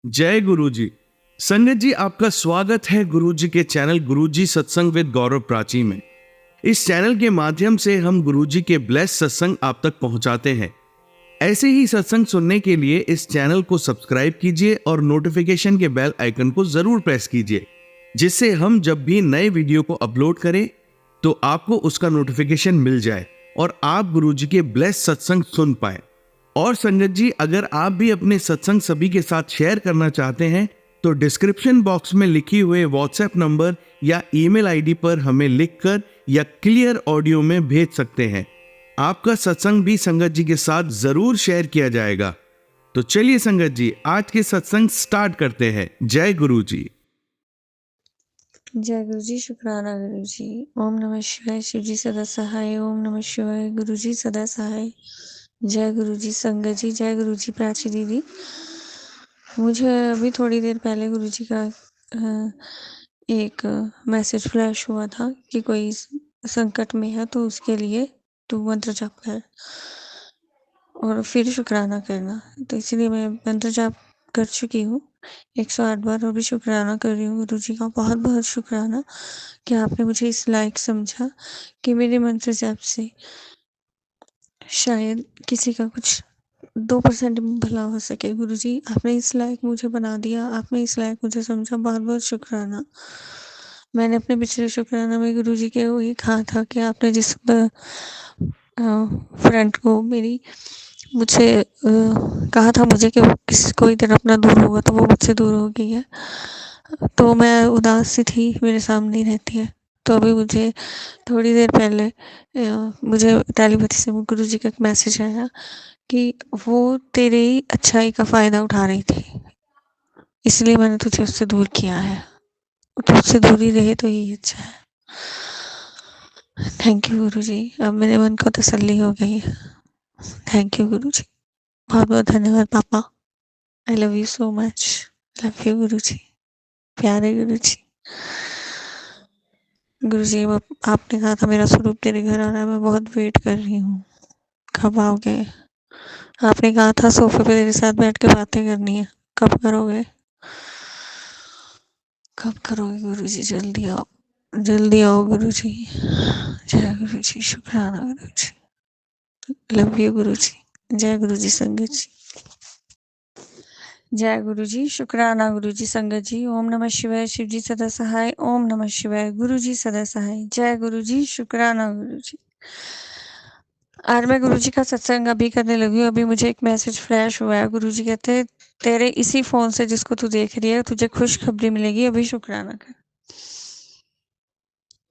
जय गुरु जी। संगत जी, आपका स्वागत है गुरु जी के चैनल गुरु जी सत्संग विद गौरव प्राची में। इस चैनल के माध्यम से हम गुरु जी के ब्लेस सत्संग आप तक पहुंचाते हैं। ऐसे ही सत्संग सुनने के लिए इस चैनल को सब्सक्राइब कीजिए और नोटिफिकेशन के बेल आइकन को जरूर प्रेस कीजिए, जिससे हम जब भी नए वीडियो को अपलोड करें तो आपको उसका नोटिफिकेशन मिल जाए और आप गुरु जी के ब्लेस सत्संग सुन पाए। और संगत जी, अगर आप भी अपने सत्संग सभी के साथ शेयर करना चाहते हैं तो डिस्क्रिप्शन बॉक्स में लिखी हुए व्हाट्सएप नंबर या ईमेल आईडी पर हमें लिखकर या क्लियर ऑडियो में भेज सकते हैं। आपका सत्संग भी संगत जी के साथ जरूर शेयर किया जाएगा। तो चलिए संगत जी, आज के सत्संग स्टार्ट करते हैं। जय गुरु जी। जय गुरु जी। शुक्राना गुरु जी। ओम नमः शिवाय। शिव जी सदा सहाय। ओम नमः शिवाय। गुरु जी सदा सहाय। जय गुरु जी। संगत जी, जय गुरु जी। प्राची दीदी, मुझे अभी थोड़ी देर पहले गुरु जी का एक मैसेज फ्लैश हुआ था कि कोई संकट में है तो उसके लिए तू मंत्र जाप कर और फिर शुक्राना करना। तो इसलिए मैं मंत्र जाप कर चुकी हूँ 108 बार और भी शुक्राना कर रही हूँ गुरु जी का। बहुत बहुत शुक्राना कि आपने मुझे इस लायक समझा कि मेरे मंत्र जाप से शायद किसी का कुछ 2% भला हो सके। गुरु जी, आपने इस लायक मुझे बना दिया, आपने इस लायक मुझे समझा। बहुत बहुत शुक्राना। मैंने अपने पिछले शुक्राना में गुरु जी के वही कहा था कि आपने जिस फ्रेंड को मेरी मुझे कहा था मुझे कि वो किसी कोई दिन अपना दूर होगा तो वो मुझसे दूर हो गई है, तो मैं उदास सी थी, मेरे सामने ही रहती है। तो अभी मुझे थोड़ी देर पहले मुझे टेलीपैथी से गुरु जी का एक मैसेज आया कि वो तेरे ही अच्छाई का फ़ायदा उठा रही थी, इसलिए मैंने तुझे उससे दूर किया है। तो उससे दूरी रहे तो यही अच्छा है। थैंक यू गुरु जी। अब मेरे मन को तसल्ली हो गई है। थैंक यू गुरु जी। बहुत बहुत धन्यवाद पापा। I love you so much. Love you गुरु जी। प्यारे गुरु जी। गुरु जी, आपने कहा था मेरा स्वरूप तेरे घर आ रहा है, मैं बहुत वेट कर रही हूँ, कब आओगे। आपने कहा था सोफे पे तेरे साथ बैठ के बातें करनी है, कब करोगे, कब करोगे गुरु जी। जल्दी आओ, जल्दी आओ गुरु जी। जय गुरु जी। शुक्राना गुरु जी। लव यू गुरु जी। जय गुरु जी। संगत जी, जय गुरु जी। शुक्राना गुरु जी। संगत जी, ओम नमः शिवाय। शिव जी सदा सहाय। ओम नमः शिवाय। गुरु जी सदा सहाय। जय गुरु जी। शुक्राना गुरु जी। आज मैं गुरु जी का सत्संग अभी करने लगी हूँ। अभी मुझे एक मैसेज फ्लैश हुआ है। गुरु जी कहते हैं तेरे इसी फोन से जिसको तू देख रही है तुझे खुशखबरी मिलेगी, अभी शुक्राना कर।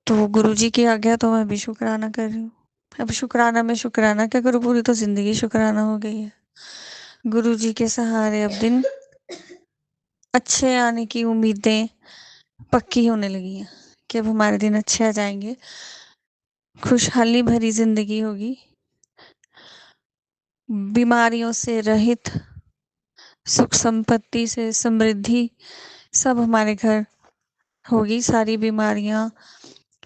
तो गुरु जी की आज्ञा तो मैं भी शुक्राना कर रही हूँ। अब शुक्राना में शुक्राना क्या करूँ, पूरी तो जिंदगी शुक्राना हो गई है। गुरु जी के सहारे अब दिन अच्छे आने की उम्मीदें पक्की होने लगी हैं कि अब हमारे दिन अच्छे आ जाएंगे, खुशहाली भरी जिंदगी होगी, बीमारियों से रहित, सुख संपत्ति से समृद्धि सब हमारे घर होगी। सारी बीमारियां,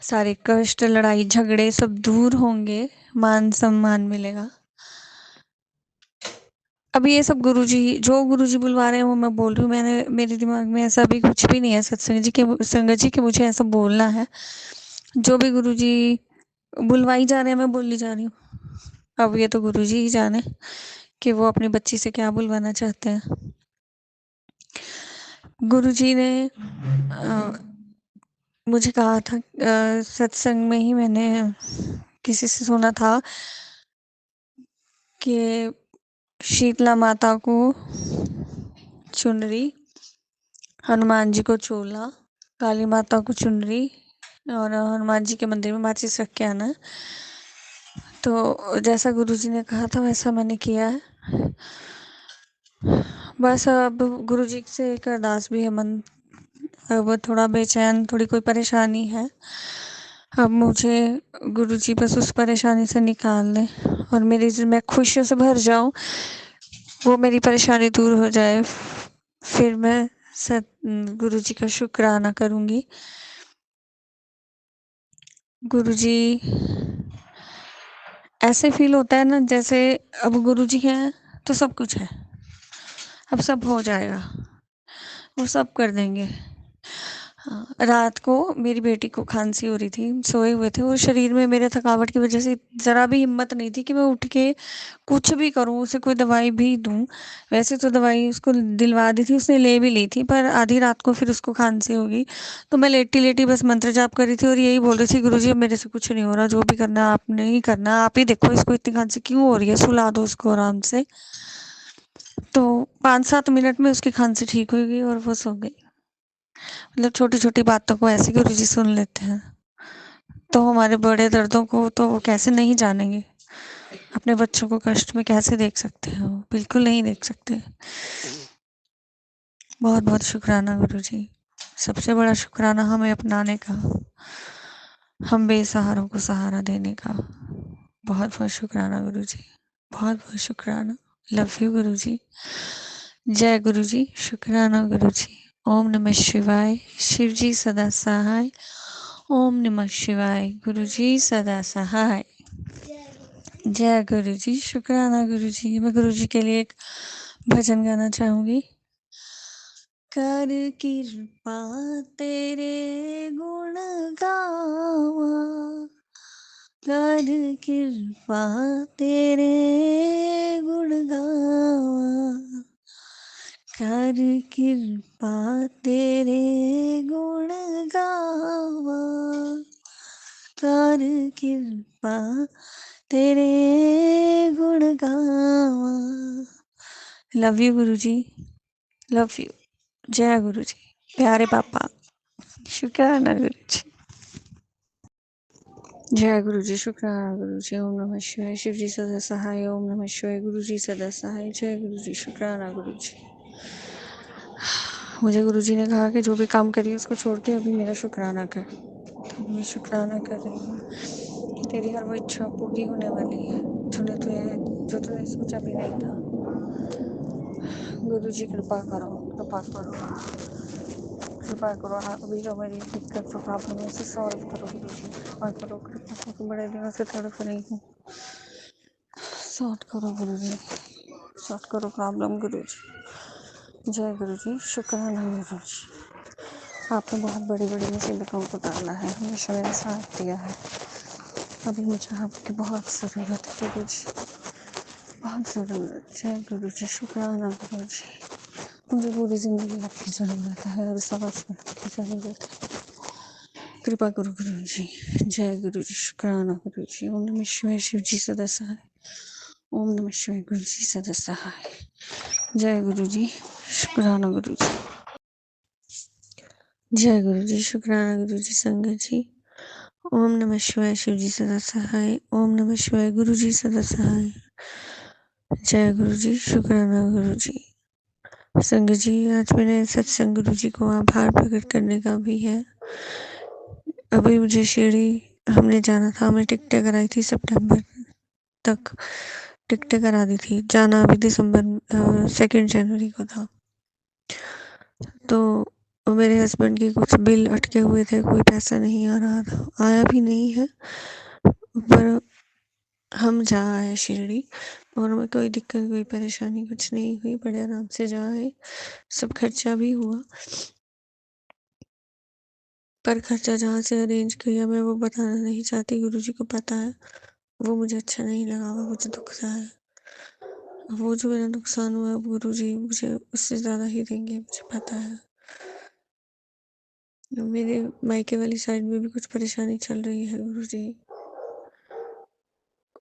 सारे कष्ट, लड़ाई झगड़े सब दूर होंगे, मान सम्मान मिलेगा। अभी ये सब गुरुजी, जो गुरुजी बुलवा रहे हैं वो मैं बोल रही हूँ। मैंने, मेरे दिमाग में ऐसा भी कुछ भी नहीं है सत्संग जी के, संगत जी के मुझे ऐसा बोलना है। जो भी गुरुजी बुलवाई जा रहे हैं मैं बोली जा रही हूँ। अब ये तो गुरुजी ही जाने कि वो अपनी बच्ची से क्या बुलवाना चाहते हैं। गुरुजी ने मुझे कहा था, सत्संग में ही मैंने किसी से सुना था कि शीतला माता को चुनरी, हनुमान जी को चोला, काली माता को चुनरी और हनुमान जी के मंदिर में माचिस रख के आना है। तो जैसा गुरुजी ने कहा था वैसा मैंने किया है। बस अब गुरुजी से एक अरदास भी है, मन अब थोड़ा बेचैन, थोड़ी कोई परेशानी है। अब मुझे गुरुजी बस उस परेशानी से निकाल दें और मैं खुशियों से भर जाऊं, वो मेरी परेशानी दूर हो जाए, फिर मैं गुरुजी का शुक्राना करूंगी। गुरुजी, ऐसे फील होता है ना जैसे अब गुरुजी हैं तो सब कुछ है, अब सब हो जाएगा। वो सब कर देंगे। हाँ, रात को मेरी बेटी को खांसी हो रही थी, सोए हुए थे और शरीर में मेरे थकावट की वजह से ज़रा भी हिम्मत नहीं थी कि मैं उठ के कुछ भी करूँ, उसे कोई दवाई भी दूँ। वैसे तो दवाई उसको दिलवा दी थी, उसने ले भी ली थी, पर आधी रात को फिर उसको खांसी हो गई। तो मैं लेटी-लेटी बस मंत्र जाप कर रही थी और यही बोल रही थी, गुरुजी अब मेरे से कुछ नहीं हो रहा, जो भी करना है आपने ही करना है, आप ही देखो इसको इतनी खांसी क्यों हो रही है, सुला दो उसको आराम से। तो 5-7 मिनट में उसकी खांसी ठीक हो गई और वो सो गई। मतलब छोटी-छोटी बातों को ऐसे गुरुजी सुन लेते हैं। तो हमारे बड़े दर्दों को तो वो कैसे नहीं जानेंगे? अपने बच्चों को कष्ट में कैसे देख सकते हैं वो? बिल्कुल नहीं देख सकते। बहुत-बहुत शुक्राना गुरुजी। सबसे बड़ा शुक्राना हमें अपनाने का, हम बेसहारों को सहारा देने का। बहुत-बहुत शुक्राना गुरुजी। बहुत-बहुत शुक्राना। लव यू गुरुजी। जय गुरुजी। शुक्राना गुरुजी। ओम नमः शिवाय। शिव जी सदा सहाय। ओम नमः शिवाय। गुरुजी सदा सहाय। जय गुरुजी। शुक्राना गुरुजी। मैं गुरुजी के लिए एक भजन गाना चाहूंगी। कर कृपा तेरे गुण गावा, कर कृपा तेरे गुण गावा, कर कृपा तेरे गुण गावा, कर कृपा तेरे गुण गावा। Love you Guruji. Love you. जय गुरुजी। प्यारे पापा। शुक्राना गुरुजी। जय गुरुजी। शुक्राना गुरुजी। ओम नमः शिवाय। शिव जी सदा सहाय। ओम नमः शिवाय। गुरुजी सदा सहाय। जय गुरुजी। शुक्राना गुरुजी। मुझे गुरुजी ने कहा कि जो भी काम करिए उसको छोड़ के अभी मेरा शुक्राना कर। तो मैं शुक्राना कर रही हूँ कि तेरी हर वो इच्छा पूरी होने वाली है जो तूने सोचा भी नहीं था। गुरुजी कृपा करो, कृपा करो, कृपा करो। अभी जो मेरी दिक्कत जो प्रॉब्लम है उसे सॉल्व करो गुरुजी। कृपा करो, कृपा करो। बड़े दिनों से तड़प रही हूँ, सॉर्ट करो गुरुजी, सॉर्ट करो प्रॉब्लम गुरुजी। जय गुरुजी। शुक्राना गुरुजी। आपने बहुत बड़ी बड़ी मुसीबतों को टाला है, हमेशा मेरा साथ दिया है। अभी मुझे आपकी बहुत ज़रूरत है गुरुजी, बहुत ज़रूरत। जय गुरुजी। शुक्राना गुरुजी। मुझे पूरी ज़िंदगी आपकी ज़रूरत है और सब आपकी ज़रूरत है। कृपा करो गुरुजी। जय गुरुजी। शुक्राना गुरुजी। ओम नमः शिवाय। शिव जी सदा सहाय। ओम नमः शिवाय। गुरुजी सदा सहाय। जय गुरुजी। शुक्राना गुरुजी। जय गुरुजी। शुक्राना गुरुजी। संगत जी। ओम नमः शिवाय। शिव जी सदा सहाय। ओम नमः शिवाय। गुरुजी सदा सहाय। जय गुरुजी। शुक्राना गुरुजी। संगत जी, आज मेरे सत्संग गुरुजी को आभार प्रकट करने का भी है। अभी मुझे शिरडी हमने जाना था, मैं टिकटें कराई थी सितंबर तक, टिकटें करा दी थी। जाना अभी दिसंबर 2 जनवरी को था। तो मेरे हस्बैंड के कुछ बिल अटके हुए थे, कोई पैसा नहीं आ रहा था, आया भी नहीं है, पर हम जा आए शिरडी और हमें कोई दिक्कत कोई परेशानी कुछ नहीं हुई, बड़े आराम से जा आए। सब खर्चा भी हुआ, पर खर्चा जहाँ से अरेंज किया मैं वो बताना नहीं चाहती, गुरुजी को पता है। वो मुझे अच्छा नहीं लगा, वो मुझे दुख सा है। वो जो मेरा नुकसान हुआ अब गुरुजी मुझे उससे ज़्यादा ही देंगे, मुझे पता है। मेरे मायके वाली साइड में भी कुछ परेशानी चल रही है गुरुजी,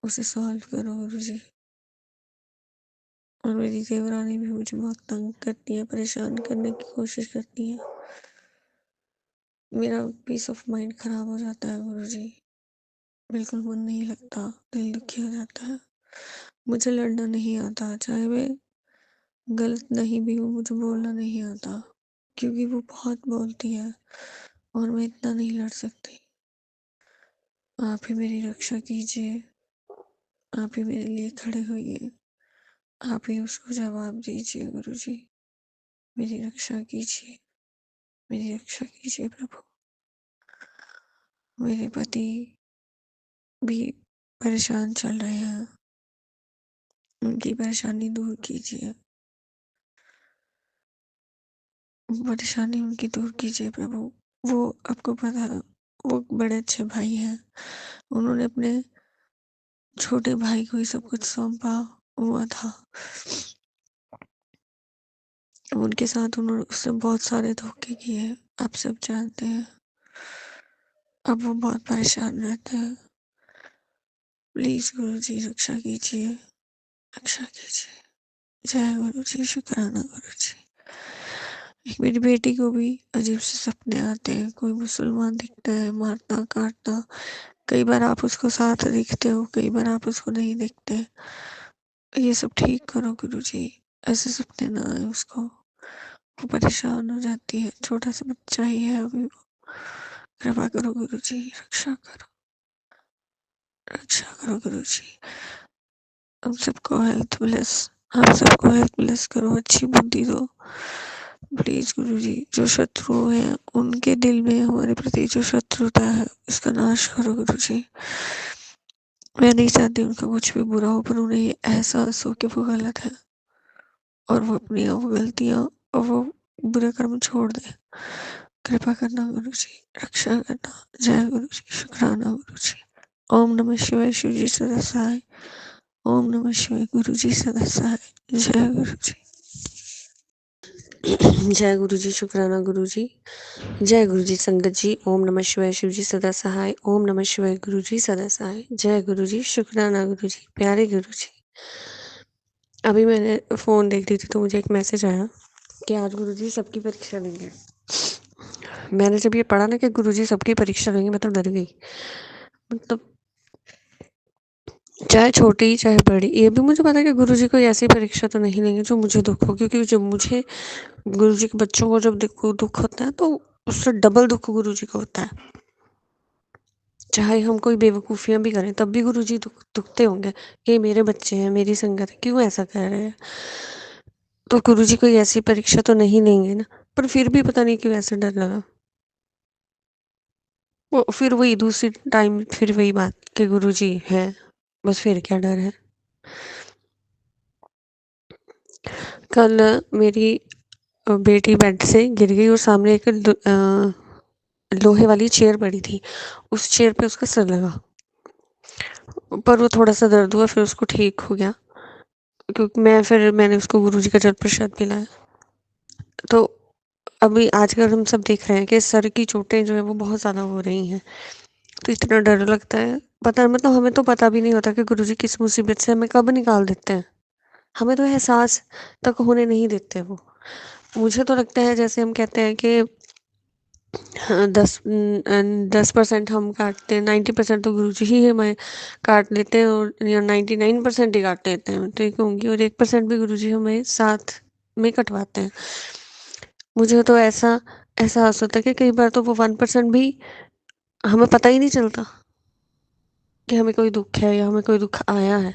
उसे सॉल्व करो गुरुजी। और मेरी देवरानी भी मुझे बहुत तंग करती है, परेशान करने की कोशिश करती है। मेरा पीस ऑफ माइंड खराब हो जाता है गुरुजी, बिल्कुल मन नहीं लगता, दिल दुखी हो जाता है। मुझे लड़ना नहीं आता, चाहे मैं गलत नहीं भी हूँ, मुझे बोलना नहीं आता, क्योंकि वो बहुत बोलती है और मैं इतना नहीं लड़ सकती। आप ही मेरी रक्षा कीजिए, आप ही मेरे लिए खड़े होइए, आप ही उसको जवाब दीजिए गुरुजी। मेरी रक्षा कीजिए, मेरी रक्षा कीजिए प्रभु। मेरे पति भी परेशान चल रहे हैं, उनकी परेशानी दूर कीजिए। परेशानी उनकी दूर कीजिए प्रभु। वो आपको पता है, वो बड़े अच्छे भाई हैं। उन्होंने अपने छोटे भाई को ही सब कुछ सौंपा हुआ था। उनके साथ उन्होंने उससे बहुत सारे धोखे किए, आप सब जानते हैं। अब वो बहुत परेशान रहते हैं। प्लीज गुरु जी रक्षा कीजिए, रक्षा कीजिए। जय गुरु जी, शुक्राना गुरु जी। एक मेरी बेटी को भी अजीब से सपने आते हैं, कोई मुसलमान दिखता है, मारता काटता। कई बार आप उसको साथ दिखते हो, कई बार आप उसको नहीं दिखते। ये सब ठीक करो गुरु जी, ऐसे सपने ना आए उसको। वो परेशान हो जाती है, छोटा सा बच्चा ही है अभी वो। कृपा करो गुरु जी, रक्षा करो, रक्षा करो गुरु जी। हम सबको हेल्थ ब्लेस, हम सबको हेल्थ ब्लेस करो, अच्छी बुद्धि दो प्लीज गुरु जी। जो शत्रु हैं उनके दिल में हमारे प्रति जो शत्रुता है उसका नाश करो गुरु जी। मैं नहीं चाहती उनका कुछ भी बुरा हो, पर उन्हें ये एहसास हो कि वो गलत है और वो अपनी वो गलतियां और वो बुरे कर्म छोड़ दे। कृपा करना गुरु जी, रक्षा करना। जय गुरु जी, शुक्राना गुरु जी। ओम नमः शिवाय, शिव जी सदा सहाय। ओम नमः शिवाय, गुरु जी सदा सहाय। जय गुरु जी। जय गुरु जी, शुक्राना गुरु जी। जय गुरु जी संगत जी। ओम नमः शिवाय, शिव जी सदा सहाय। ओम नमः शिवाय, गुरु जी सदा सहाय। जय गुरु जी, शुक्राना गुरु जी, प्यारे गुरु जी। अभी मैंने फ़ोन देख रही थी तो मुझे एक मैसेज आया कि आज गुरु जी सबकी परीक्षा लेंगे। मैंने जब ये पढ़ा ना कि गुरु जी सबकी परीक्षा लेंगे, मैं तो डर गई। मतलब चाहे छोटी चाहे बड़ी, ये भी मुझे पता है कि गुरु जी कोई ऐसी परीक्षा तो नहीं लेंगे जो मुझे दुख हो, क्योंकि जब मुझे गुरु जी के बच्चों को जब दुख होता है तो उससे डबल दुख गुरु जी को होता है। चाहे हम कोई बेवकूफ़ियाँ भी करें तब भी गुरु जी दुखते होंगे कि मेरे बच्चे हैं, मेरी संगत है, क्यों ऐसा कर रहे हैं। तो गुरु जी कोई ऐसी परीक्षा तो नहीं लेंगे ना, पर फिर भी पता नहीं क्यों ऐसे डर लगा। वो फिर वही दूसरी टाइम फिर वही बात कि गुरु जी हैं, बस फिर क्या डर है। कल मेरी बेटी बेड से गिर गई और सामने एक लोहे वाली चेयर पड़ी थी, उस चेयर पे उसका सर लगा, पर वो थोड़ा सा दर्द हुआ, फिर उसको ठीक हो गया। क्योंकि मैंने उसको गुरु जी का जल प्रसाद पिलाया। तो अभी आजकल हम सब देख रहे हैं कि सर की चोटें जो है वो बहुत ज़्यादा हो रही हैं, तो इतना डर लगता है। पता मतलब हमें तो पता भी नहीं होता कि गुरु जी किस मुसीबत से हमें कब निकाल देते हैं। हमें तो एहसास तक होने नहीं देते वो। मुझे तो लगता है जैसे हम कहते हैं कि हाँ, 10% हम काटते हैं, 90% तो गुरु जी ही हमें काट लेते हैं, और या 99% ही काट लेते हैं, मैं तो ये कहूँगी, और 1% भी गुरु जी हमें साथ में कटवाते हैं। मुझे तो ऐसा एहसास होता है कि कई बार तो वो 1% भी हमें पता ही नहीं चलता कि हमें कोई दुख है या हमें कोई दुख आया है।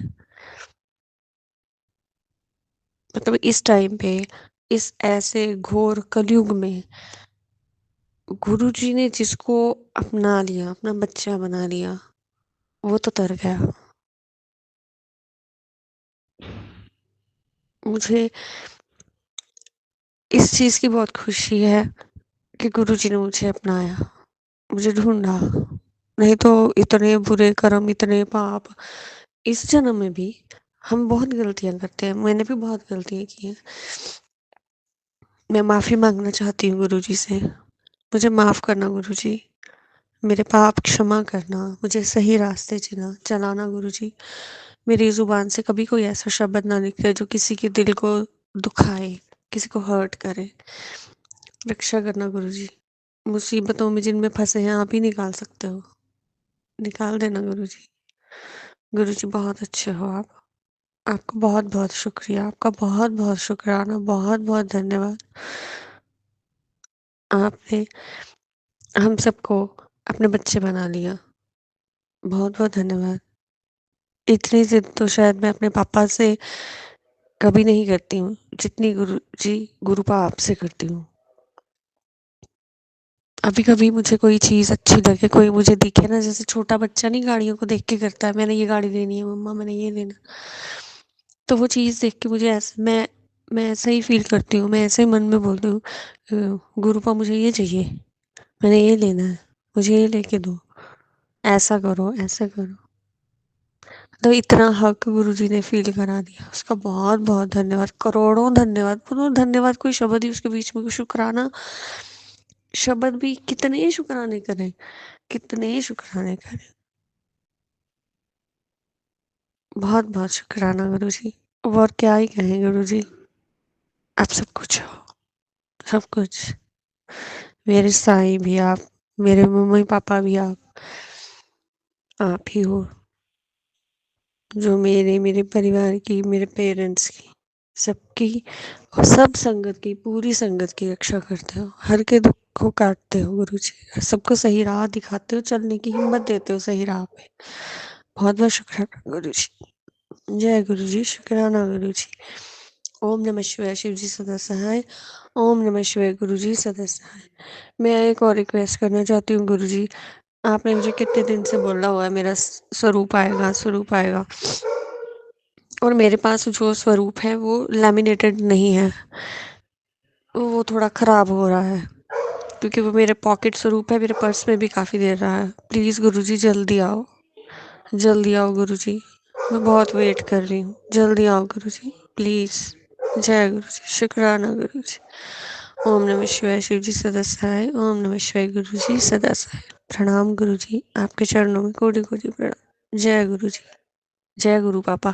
मतलब इस टाइम पे, इस ऐसे घोर कलयुग में गुरु जी ने जिसको अपना लिया, अपना बच्चा बना लिया, वो तो तर गया। मुझे इस चीज़ की बहुत खुशी है कि गुरु जी ने मुझे अपनाया, मुझे ढूँढा। नहीं तो इतने बुरे कर्म, इतने पाप इस जन्म में भी हम बहुत गलतियाँ करते हैं। मैंने भी बहुत गलतियाँ की हैं। मैं माफ़ी माँगना चाहती हूँ गुरु जी से। मुझे माफ़ करना गुरु जी। मेरे पाप क्षमा करना, मुझे सही रास्ते चलाना गुरु जी। मेरी ज़ुबान से कभी कोई ऐसा शब्द ना निकले जो किसी के दिल को दुखाए, किसी को हर्ट करे। रक्षा करना गुरु जी। मुसीबतों में जिनमें फँसे हैं आप ही निकाल सकते हो। निकाल देना गुरु जी। गुरु जी बहुत अच्छे हो आप। आपका बहुत-बहुत शुक्रिया। आपका बहुत-बहुत शुकराना, बहुत-बहुत धन्यवाद। आपने हम सबको अपने बच्चे बना लिया। बहुत-बहुत धन्यवाद। इतनी ज़िद तो शायद मैं अपने पापा से कभी नहीं करती हूँ, जितनी गुरु जी, गुरुपा आपसे करती हूँ। कभी-कभी मुझे कोई चीज़ अच्छी लगे, कोई मुझे दिखे ना, जैसे छोटा बच्चा नहीं गाड़ियों को देख के करता है, मैंने ये गाड़ी लेनी है मम्मा, मैंने ये लेना। तो वो चीज़ देख के मुझे ऐसे मैं मैं ऐसा ही फ़ील करती हूँ, मैं ऐसे ही मन में बोलती हूँ गुरुपा मुझे ये चाहिए, मैंने ये लेना है, मुझे ये लेके दो, ऐसा करो, ऐसा करो। तो इतना हक गुरुजी ने फ़ील करा दिया, उसका बहुत-बहुत धन्यवाद, करोड़ों धन्यवाद। बोलो धन्यवाद कोई शब्द ही उसके बीच में, कोई शुकराना शब्द भी कितने शुकराने करें, कितने शुकराने करें। बहुत-बहुत शुकराना गुरुजी, और क्या ही कहें गुरुजी, आप सब कुछ हो, सब कुछ। मेरे साईं भी आप, मेरे मम्मी-पापा भी आप ही हो, जो मेरे परिवार की, मेरे पेरेंट्स की, सबकी और सब संगत की, पूरी संगत की रक्षा करते हो, हर के दुख को काटते हो गुरुजी, सबको सही राह दिखाते हो, चलने की हिम्मत देते हो सही राह पे। बहुत-बहुत शुक्राना गुरुजी। जय गुरुजी, शुक्राना गुरुजी। ओम नमः शिवाय, शिव जी सदा सहाय। ओम नमः शिवाय, गुरुजी सदा सहाय। मैं एक और रिक्वेस्ट करना चाहती हूँ गुरुजी, आपने मुझे कितने दिन से बोला हुआ है मेरा स्वरूप आएगा, स्वरूप आएगा, और मेरे पास जो स्वरूप है वो लैमिनेटेड नहीं है, वो थोड़ा ख़राब हो रहा है, क्योंकि वो मेरे पॉकेट स्वरूप है, मेरे पर्स में भी काफ़ी देर रहा है। प्लीज़ गुरुजी जल्दी आओ, जल्दी आओ गुरुजी, मैं बहुत वेट कर रही हूँ, जल्दी आओ गुरुजी प्लीज़। जय गुरुजी, शुक्राना गुरुजी। ओम नमः शिवाय, शिव जी सदा सहाय। ओम नमः शिवाय, गुरुजी सदा सहाय। प्रणाम गुरुजी, आपके चरणों में कोटि-कोटि प्रणाम। जय गुरुजी, जय गुरु पापा।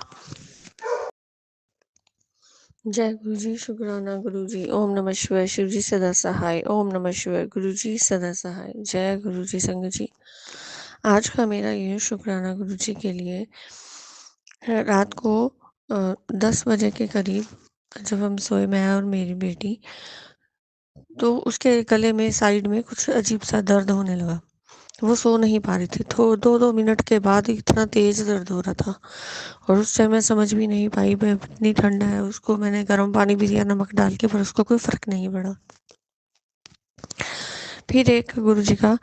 जय गुरुजी, शुक्राना गुरुजी। ओम नमः शिवाय, शिव जी सदा सहाय। ओम नमः शिवाय, गुरुजी सदा सहाय। जय गुरुजी संगत जी। आज का मेरा ये शुक्राना गुरुजी के लिए है। रात को 10 बजे के करीब जब हम सोए, मैं और मेरी बेटी, तो उसके गले में साइड में कुछ अजीब सा दर्द होने लगा। वो सो नहीं पा रही थी, तो 2-2 मिनट के बाद इतना तेज़ दर्द हो रहा था, और उस टाइम मैं समझ भी नहीं पाई, मैं इतनी ठंडा है, उसको मैंने गर्म पानी भी दिया नमक डाल के, पर उसको कोई फ़र्क नहीं पड़ा। फिर एक गुरुजी का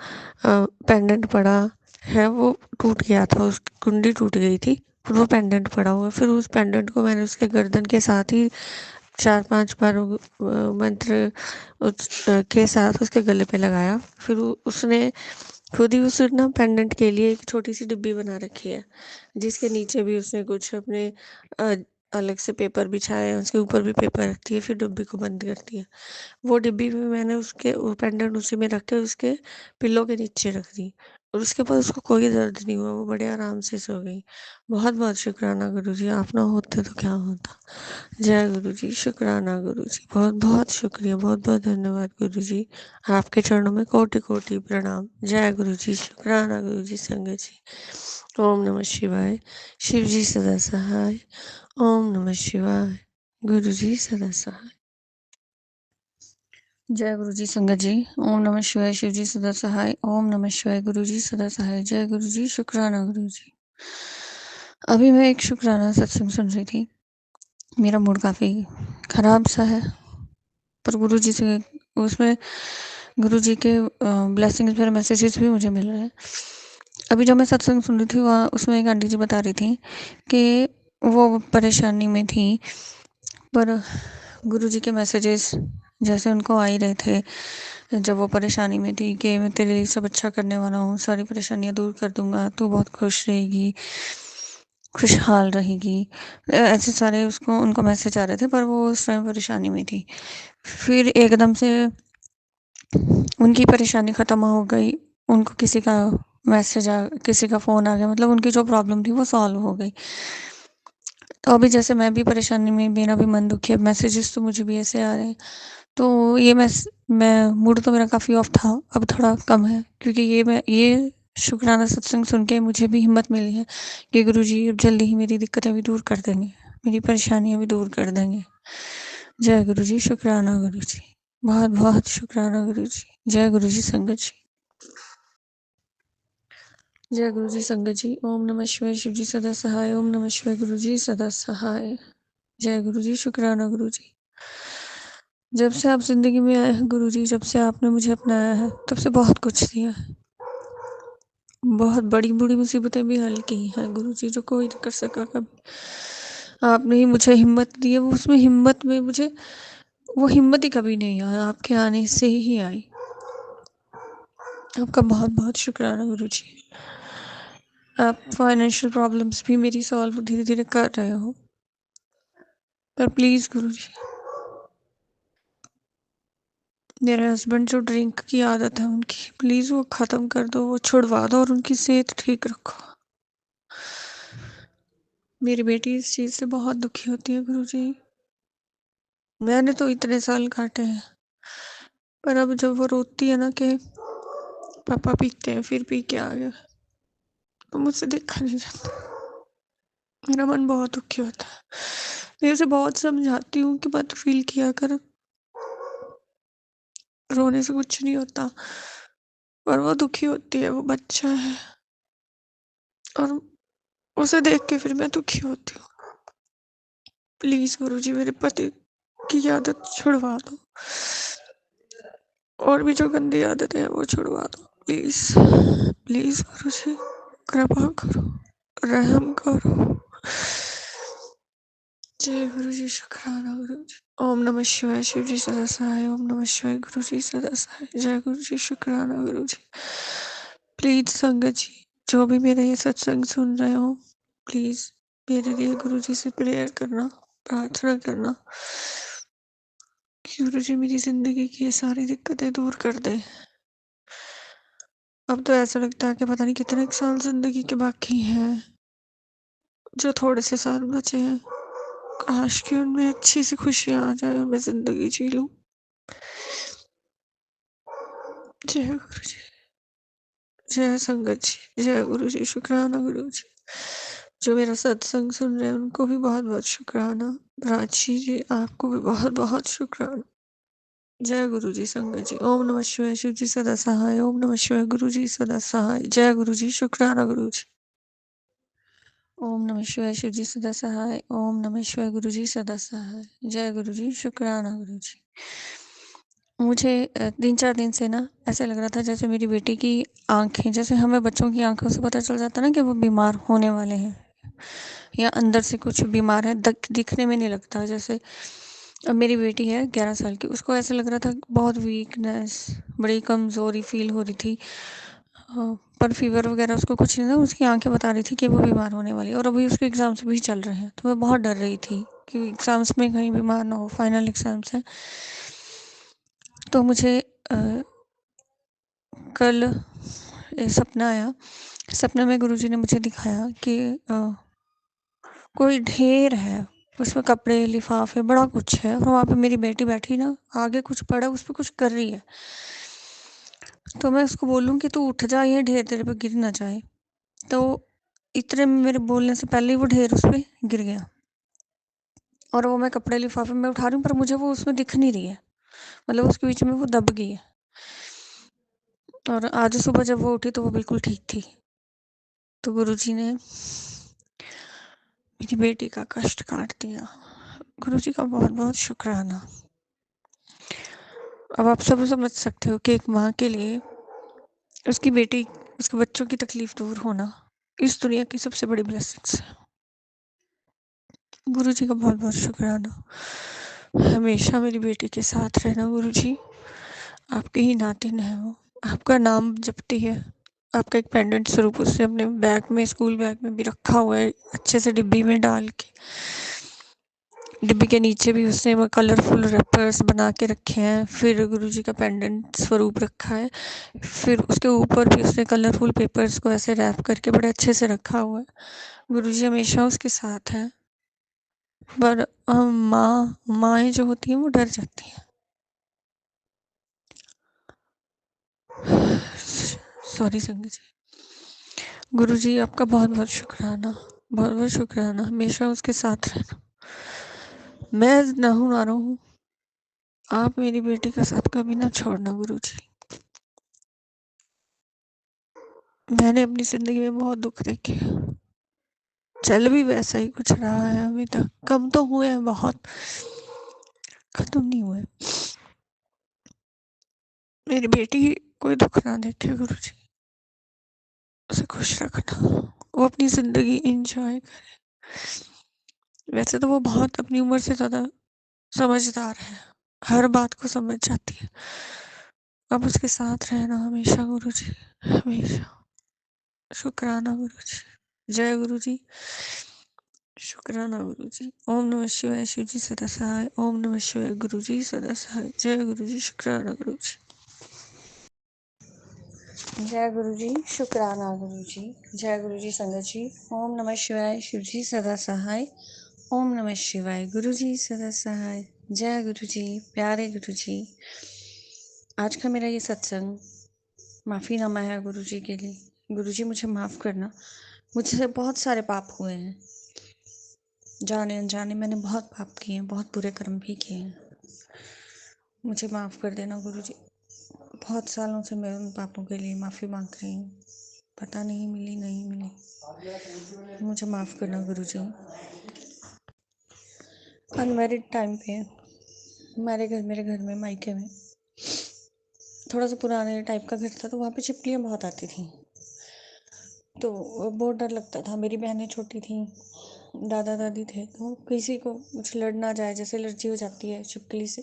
पेंडेंट पड़ा है, वो टूट गया था, उसकी कुंडी टूट गई थी, फिर वो पेंडेंट पड़ा हुआ, फिर उस पेंडेंट को मैंने उसके गर्दन के साथ ही 4-5 बार मंत्र के साथ उसके गले पे लगाया। फिर उसने खुद ही उस ना पेंडेंट के लिए एक छोटी सी डिब्बी बना रखी है, जिसके नीचे भी उसने कुछ अपने अ, अलग से पेपर बिछाए हैं, उसके ऊपर भी पेपर रखती है, फिर डिब्बी को बंद करती है। वो डिब्बी में मैंने उसके वो पेंडेंट उसी में रख के उसके पिल्लो के नीचे रख दी, और उसके बाद उसको कोई दर्द नहीं हुआ, वो बड़े आराम से सो गई। बहुत बहुत शुक्राना गुरुजी, आप ना होते तो क्या होता। जय गुरुजी, शुक्राना गुरुजी, बहुत बहुत शुक्रिया, बहुत बहुत धन्यवाद गुरुजी, आपके चरणों में कोटि कोटि प्रणाम। जय गुरुजी, शुक्राना गुरुजी संगत जी। ओम नमः शिवाय, शिव जी सदा सहाय। ओम नमः शिवाय, गुरुजी सदा सहाय। जय गुरुजी संगत जी। ओम नमः शिवाय, शिव जी सदा सहाय। ओम नमः शिवाय, गुरुजी सदा सहाय। जय गुरुजी, शुक्राना गुरुजी। अभी मैं एक शुक्राना सत्संग सुन रही थी, मेरा मूड काफ़ी ख़राब सा है, पर गुरुजी से उसमें गुरुजी के ब्लेसिंग्स पर मैसेजेस भी मुझे मिल रहे हैं। अभी जब मैं सत्संग सुन रही थी, वहाँ उसमें एक आंटी जी बता रही थी कि वो परेशानी में थी, पर गुरुजी के मैसेजेस जैसे उनको आ ही रहे थे, जब वो परेशानी में थी, कि मैं तेरे लिए सब अच्छा करने वाला हूँ, सारी परेशानियाँ दूर कर दूंगा, तू बहुत खुश रहेगी, खुशहाल रहेगी। ऐसे सारे उसको उनको मैसेज आ रहे थे, पर वो उस टाइम परेशानी में थी। फिर एकदम से उनकी परेशानी ख़त्म हो गई, उनको किसी का किसी का फ़ोन आ गया, मतलब उनकी जो प्रॉब्लम थी वो सॉल्व हो गई। तो अभी जैसे मैं भी परेशानी में, मेरा भी मन दुखी है, मैसेजेस तो मुझे भी ऐसे आ रहे हैं, तो मैं मूड तो मेरा काफ़ी ऑफ था, अब थोड़ा कम है, क्योंकि ये शुक्राना सत्संग सुन के मुझे भी हिम्मत मिली है कि गुरुजी अब जल्दी ही मेरी दिक्कतें भी दूर कर देंगे, मेरी परेशानियाँ भी दूर कर देंगे। जय गुरुजी, शुक्राना गुरुजी, बहुत बहुत शुक्राना गुरुजी। जय गुरुजी संगत जी। जय गुरुजी संगत जी। ओम नमः शिवाय, शिव जी सदा सहाय। ओम नमः शिवाय, गुरुजी सदा सहाय। जय गुरुजी, शुक्राना गुरुजी। जब से आप ज़िंदगी में आए हैं गुरुजी, जब से आपने मुझे अपनाया है, तब से बहुत कुछ दिया है। बहुत बड़ी-बड़ी मुसीबतें भी हल की हैं गुरुजी, जो कोई नहीं कर सका कभी। आपने ही मुझे हिम्मत दी है, वो उसमें हिम्मत में मुझे वो हिम्मत ही कभी नहीं आई, आपके आने से ही आई। आपका बहुत बहुत शुक्राना गुरु जी। आप फाइनेंशियल प्रॉब्लम्स भी मेरी सॉल्व धीरे धीरे कर रहे हो, पर प्लीज़ गुरु जी, मेरे हस्बैंड जो ड्रिंक की आदत है उनकी, प्लीज़ वो ख़त्म कर दो, वो छुड़वा दो और उनकी सेहत ठीक रखो। मेरी बेटी इस चीज़ से बहुत दुखी होती है गुरु जी। मैंने तो इतने साल काटे हैं, पर अब जब वो रोती है ना कि पापा पीते हैं फिर पी के आ गया, तो मुझसे देखा नहीं जाता, मेरा मन बहुत दुखी होता है। मैं उसे बहुत समझाती हूँ कि मत फील किया कर, रोने से कुछ नहीं होता, पर वो दुखी होती है, वो बच्चा है और उसे देख के फिर मैं दुखी होती हूँ। प्लीज गुरुजी मेरे पति की आदत छुड़वा दो, और भी जो गंदी आदतें हैं वो छुड़वा दो, प्लीज प्लीज गुरुजी, कृपा करो, रहम करो। जय गुरुजी, शुक्राना गुरुजी। ओम नमः शिवाय, शिव जी सदा सहाय। ओम नमः शिवाय, गुरु जी सदा सहाय। जय गुरु जी, शुक्राना गुरु जी। प्लीज संगत जी, जो भी मेरा ये सत्संग सुन रहे हो, प्लीज मेरे लिए गुरु जी से प्रेयर करना, प्रार्थना करना कि गुरु जी मेरी जिंदगी की ये सारी दिक्कतें दूर कर दे। अब तो ऐसा लगता है कि पता नहीं कितने साल जिंदगी के बाकी हैं, जो थोड़े से साल बचे हैं, काश कि उनमें अच्छी सी खुशियां आ जाए और मैं जिंदगी जी लूं। जय गुरु जी, जय संगत जी, जय गुरु जी, शुक्राना गुरु जी। जो मेरा सत्संग सुन रहे हैं उनको भी बहुत बहुत शुक्राना। प्राची जी, आपको भी बहुत बहुत शुक्राना। जय गुरु जी, संगत जी। ओम नमः शिवाय, शिव जी सदा सहाय। ओम नमः शिवाय, गुरु जी सदा सहाय। जय गुरु जी, शुक्राना गुरु जी। ओम नमः शिवाय, शिव जी सदा सहाय। ओम नमः शिवाय, गुरु जी सदा सहाय। जय गुरु जी, शुक्राना गुरु जी। मुझे 3-4 दिन से ना ऐसा लग रहा था जैसे मेरी बेटी की आंखें, जैसे हमें बच्चों की आंखों से पता चल जाता है ना कि वो बीमार होने वाले हैं या अंदर से कुछ बीमार है, दिखने में नहीं लगता। जैसे अब मेरी बेटी है 11 साल की, उसको ऐसा लग रहा था बहुत वीकनेस, बड़ी कमज़ोरी फील हो रही थी। पर फीवर वगैरह उसको कुछ नहीं था, उसकी आंखें बता रही थी कि वो बीमार होने वाली है, और अभी उसके एग्ज़ाम्स भी चल रहे हैं, तो मैं बहुत डर रही थी कि एग्ज़ाम्स में कहीं बीमार ना हो, फाइनल एग्ज़ाम्स हैं। तो मुझे कल सपना आया। सपने में गुरुजी ने मुझे दिखाया कि कोई ढेर है, उसमें कपड़े, लिफाफे, बड़ा कुछ है, और वहाँ पे मेरी बेटी बैठी ना, आगे कुछ पड़ा, उस पर कुछ कर रही है। तो मैं उसको बोलूँ कि तू उठ जा, ये ढेर तेरे पे गिर ना जाए, तो इतने में मेरे बोलने से पहले ही वो ढेर उस पर गिर गया, और वो मैं कपड़े लिफाफे में उठा रही हूँ, पर मुझे वो उसमें दिख नहीं रही है, मतलब उसके बीच में वो दब गई है। और आज सुबह जब वो उठी तो वो बिल्कुल ठीक थी। तो गुरुजी ने मेरी बेटी का कष्ट काट दिया। गुरुजी का बहुत बहुत शुक्राना। अब आप सब समझ सकते हो कि एक माँ के लिए उसकी बेटी, उसके बच्चों की तकलीफ दूर होना इस दुनिया की सबसे बड़ी ब्लेसिंग्स है। गुरुजी का बहुत बहुत शुक्राना। हमेशा मेरी बेटी के साथ रहना गुरुजी, आपके ही नातिन है वो, आपका नाम जपती है। आपका एक पेंडेंट स्वरूप उससे अपने बैग में, स्कूल बैग में भी रखा हुआ है, अच्छे से डिब्बी में डाल के। डिब्बी के नीचे भी उसने वो कलरफुल रैपर्स बना के रखे हैं, फिर गुरुजी का पेंडेंट स्वरूप रखा है, फिर उसके ऊपर भी उसने कलरफुल पेपर्स को ऐसे रैप करके बड़े अच्छे से रखा हुआ है। गुरुजी हमेशा उसके साथ हैं, पर माएँ जो होती हैं वो डर जाती हैं। सॉरी संगत जी। गुरुजी आपका बहुत बहुत शुक्राना, बहुत बहुत शुक्राना, हमेशा उसके साथ रहना। मैं ना हूँ ना रहूँ, आप मेरी बेटी का साथ कभी ना छोड़ना गुरुजी। मैंने अपनी जिंदगी में बहुत दुख देखे, चल भी वैसा ही कुछ रहा है अभी तक, कम तो हुए हैं बहुत, खत्म नहीं हुए। मेरी बेटी कोई दुख ना देखे गुरुजी, उसे खुश रखना, वो अपनी जिंदगी एंजॉय करे। वैसे तो वो बहुत अपनी उम्र से ज़्यादा समझदार है, हर बात को समझ जाती है। अब उसके साथ रहना हमेशा गुरुजी, हमेशा। शुक्राना गुरुजी। जय गुरुजी। शुक्राना गुरुजी। ओम नमः शिवाय। शिवजी सदा सहाय। ओम नमः शिवाय। गुरुजी सदा सहाय। जय गुरुजी। शुक्राना गुरुजी। जय गुरुजी। शुक्राना गुरुजी। जय गुरुजी संगत जी। ओम नमः शिवाय। शिवजी सदा सहाय। ओम नमः शिवाय। गुरुजी सदा सहाय। जय गुरुजी। प्यारे गुरुजी, आज का मेरा ये सत्संग माफ़ीनामा है गुरुजी के लिए। गुरुजी मुझे माफ़ करना, मुझसे बहुत सारे पाप हुए हैं, जाने अनजाने मैंने बहुत पाप किए हैं, बहुत बुरे कर्म भी किए हैं। मुझे माफ़ कर देना गुरुजी। बहुत सालों से मैं उन पापों के लिए माफ़ी मांग रही हूँ, पता नहीं मिली नहीं मिली, मुझे माफ़ करना गुरुजी। अनमैरिड टाइम पे मेरे घर में मायके में थोड़ा सा पुराने टाइप का घर था, तो वहाँ पे छिपकलियाँ बहुत आती थी, तो बहुत डर लगता था। मेरी बहनें छोटी थी, दादा दादी थे, तो किसी को कुछ लड़ ना जाए, जैसे एलर्जी हो जाती है छिपकली से,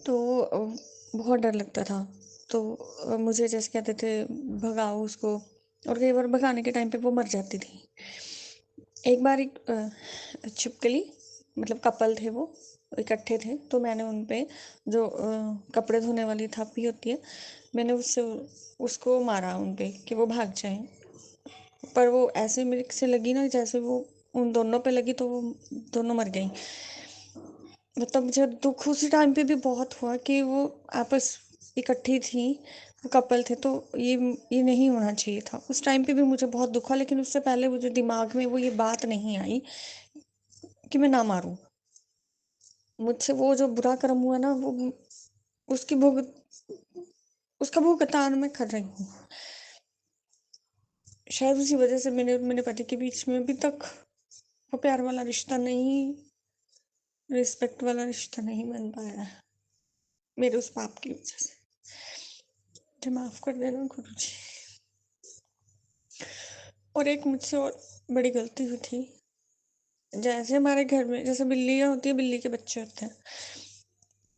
तो बहुत डर लगता था। तो मुझे जैसे कहते थे भगाओ उसको, और कई बार भगाने के टाइम पे वो मर जाती थी। एक बार एक छिपकली, मतलब कपल थे, वो इकट्ठे थे, तो मैंने उन पे जो कपड़े धोने वाली थापी होती है, मैंने उससे उसको मारा उन पे कि वो भाग जाएं। पर वो ऐसे मेरे से लगी ना, जैसे वो उन दोनों पे लगी तो वो दोनों मर गई। मतलब मुझे दुख उसी टाइम पे भी बहुत हुआ कि वो आपस इकट्ठी थी, वो कपल थे, तो ये नहीं होना चाहिए था। उस टाइम पे भी मुझे बहुत दुख हुआ, लेकिन उससे पहले मुझे दिमाग में वो ये बात नहीं आई कि मैं ना मारूं। मुझसे वो जो बुरा कर्म हुआ ना, वो उसकी भुगत उसका भुगतान मैं कर रही हूँ। शायद उसी वजह से मैंने मेरे पति के बीच में अभी तक वो प्यार वाला रिश्ता नहीं, रिस्पेक्ट वाला रिश्ता नहीं बन पाया है, मेरे उस पाप की वजह से। मुझे माफ कर देना गुरुजी। और एक मुझसे और बड़ी गलती हुई थी। जैसे हमारे घर में जैसे बिल्लियाँ होती है, बिल्ली के बच्चे होते हैं,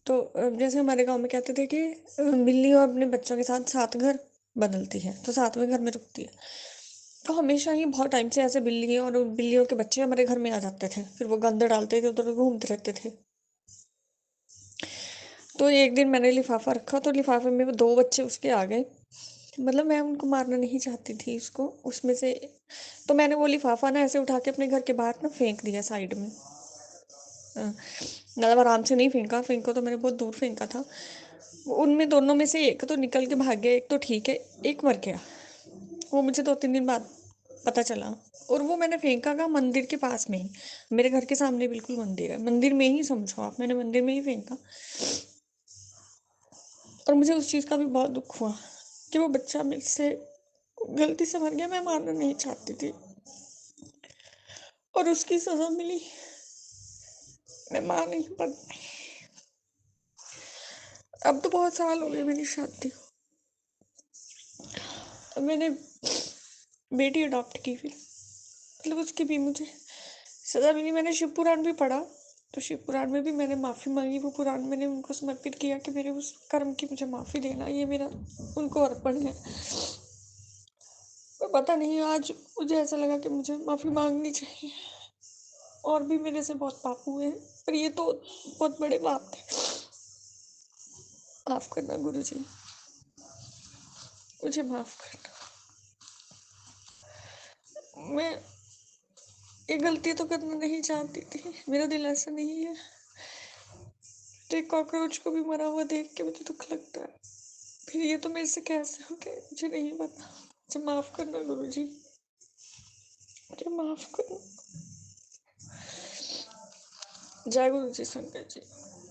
तो जैसे हमारे गांव में कहते थे कि बिल्ली और अपने बच्चों के साथ 7 घर बदलती है, तो 7वें घर में रुकती है। तो हमेशा ही बहुत टाइम से ऐसे बिल्लियाँ और बिल्लियों के बच्चे हमारे घर में आ जाते थे, फिर वो गंद डालते थे, उधर घूमते रहते थे। तो एक दिन मैंने लिफाफा रखा, तो लिफाफे में वो 2 बच्चे उसके आ गए। मतलब मैं उनको मारना नहीं चाहती थी उसको, उसमें से तो मैंने वो लिफाफा ना ऐसे उठा के अपने घर के बाहर ना फेंक दिया साइड में। मतलब आराम से नहीं फेंका, फेंको तो मैंने बहुत दूर फेंका था। उनमें दोनों में से एक तो निकल के भाग गया, एक तो ठीक है, एक मर गया। वो मुझे 2-3 दिन बाद पता चला। और वो मैंने फेंका का मंदिर के पास में ही, मेरे घर के सामने बिल्कुल मंदिर है, मंदिर में ही समझो आप, मैंने मंदिर में ही फेंका। और मुझे उस चीज़ का भी बहुत दुख हुआ कि वो बच्चा मेरे से गलती से मर गया, मैं मारना नहीं चाहती थी और उसकी सजा मिली, मैं मार नहीं पाती। अब तो बहुत साल हो गए मेरी शादी को, अब मैंने बेटी अडॉप्ट की, फिर मतलब उसकी भी मुझे सजा मिली। मैंने शिव पुराण भी पढ़ा, तो शिव पुराण में भी मैंने माफ़ी मांगी, वो पुराण मैंने उनको समर्पित किया कि मेरे उस कर्म की मुझे माफ़ी देना, ये मेरा उनको अर्पण है। पर पता नहीं, आज मुझे ऐसा लगा कि मुझे माफ़ी मांगनी चाहिए। और भी मेरे से बहुत पाप हुए हैं, पर ये तो बहुत बड़े पाप थे। माफ़ करना गुरुजी, मुझे माफ़ करना। मैं ये गलती तो करना नहीं चाहती थी, मेरा दिल ऐसा नहीं है। तो एक कॉकरोच को भी मरा हुआ देख के मुझे दुख लगता है, फिर ये तो मेरे से कैसे हो गया मुझे नहीं पता। मुझे माफ़ करना गुरुजी, मुझे माफ़ करना। जय गुरुजी संगत जी।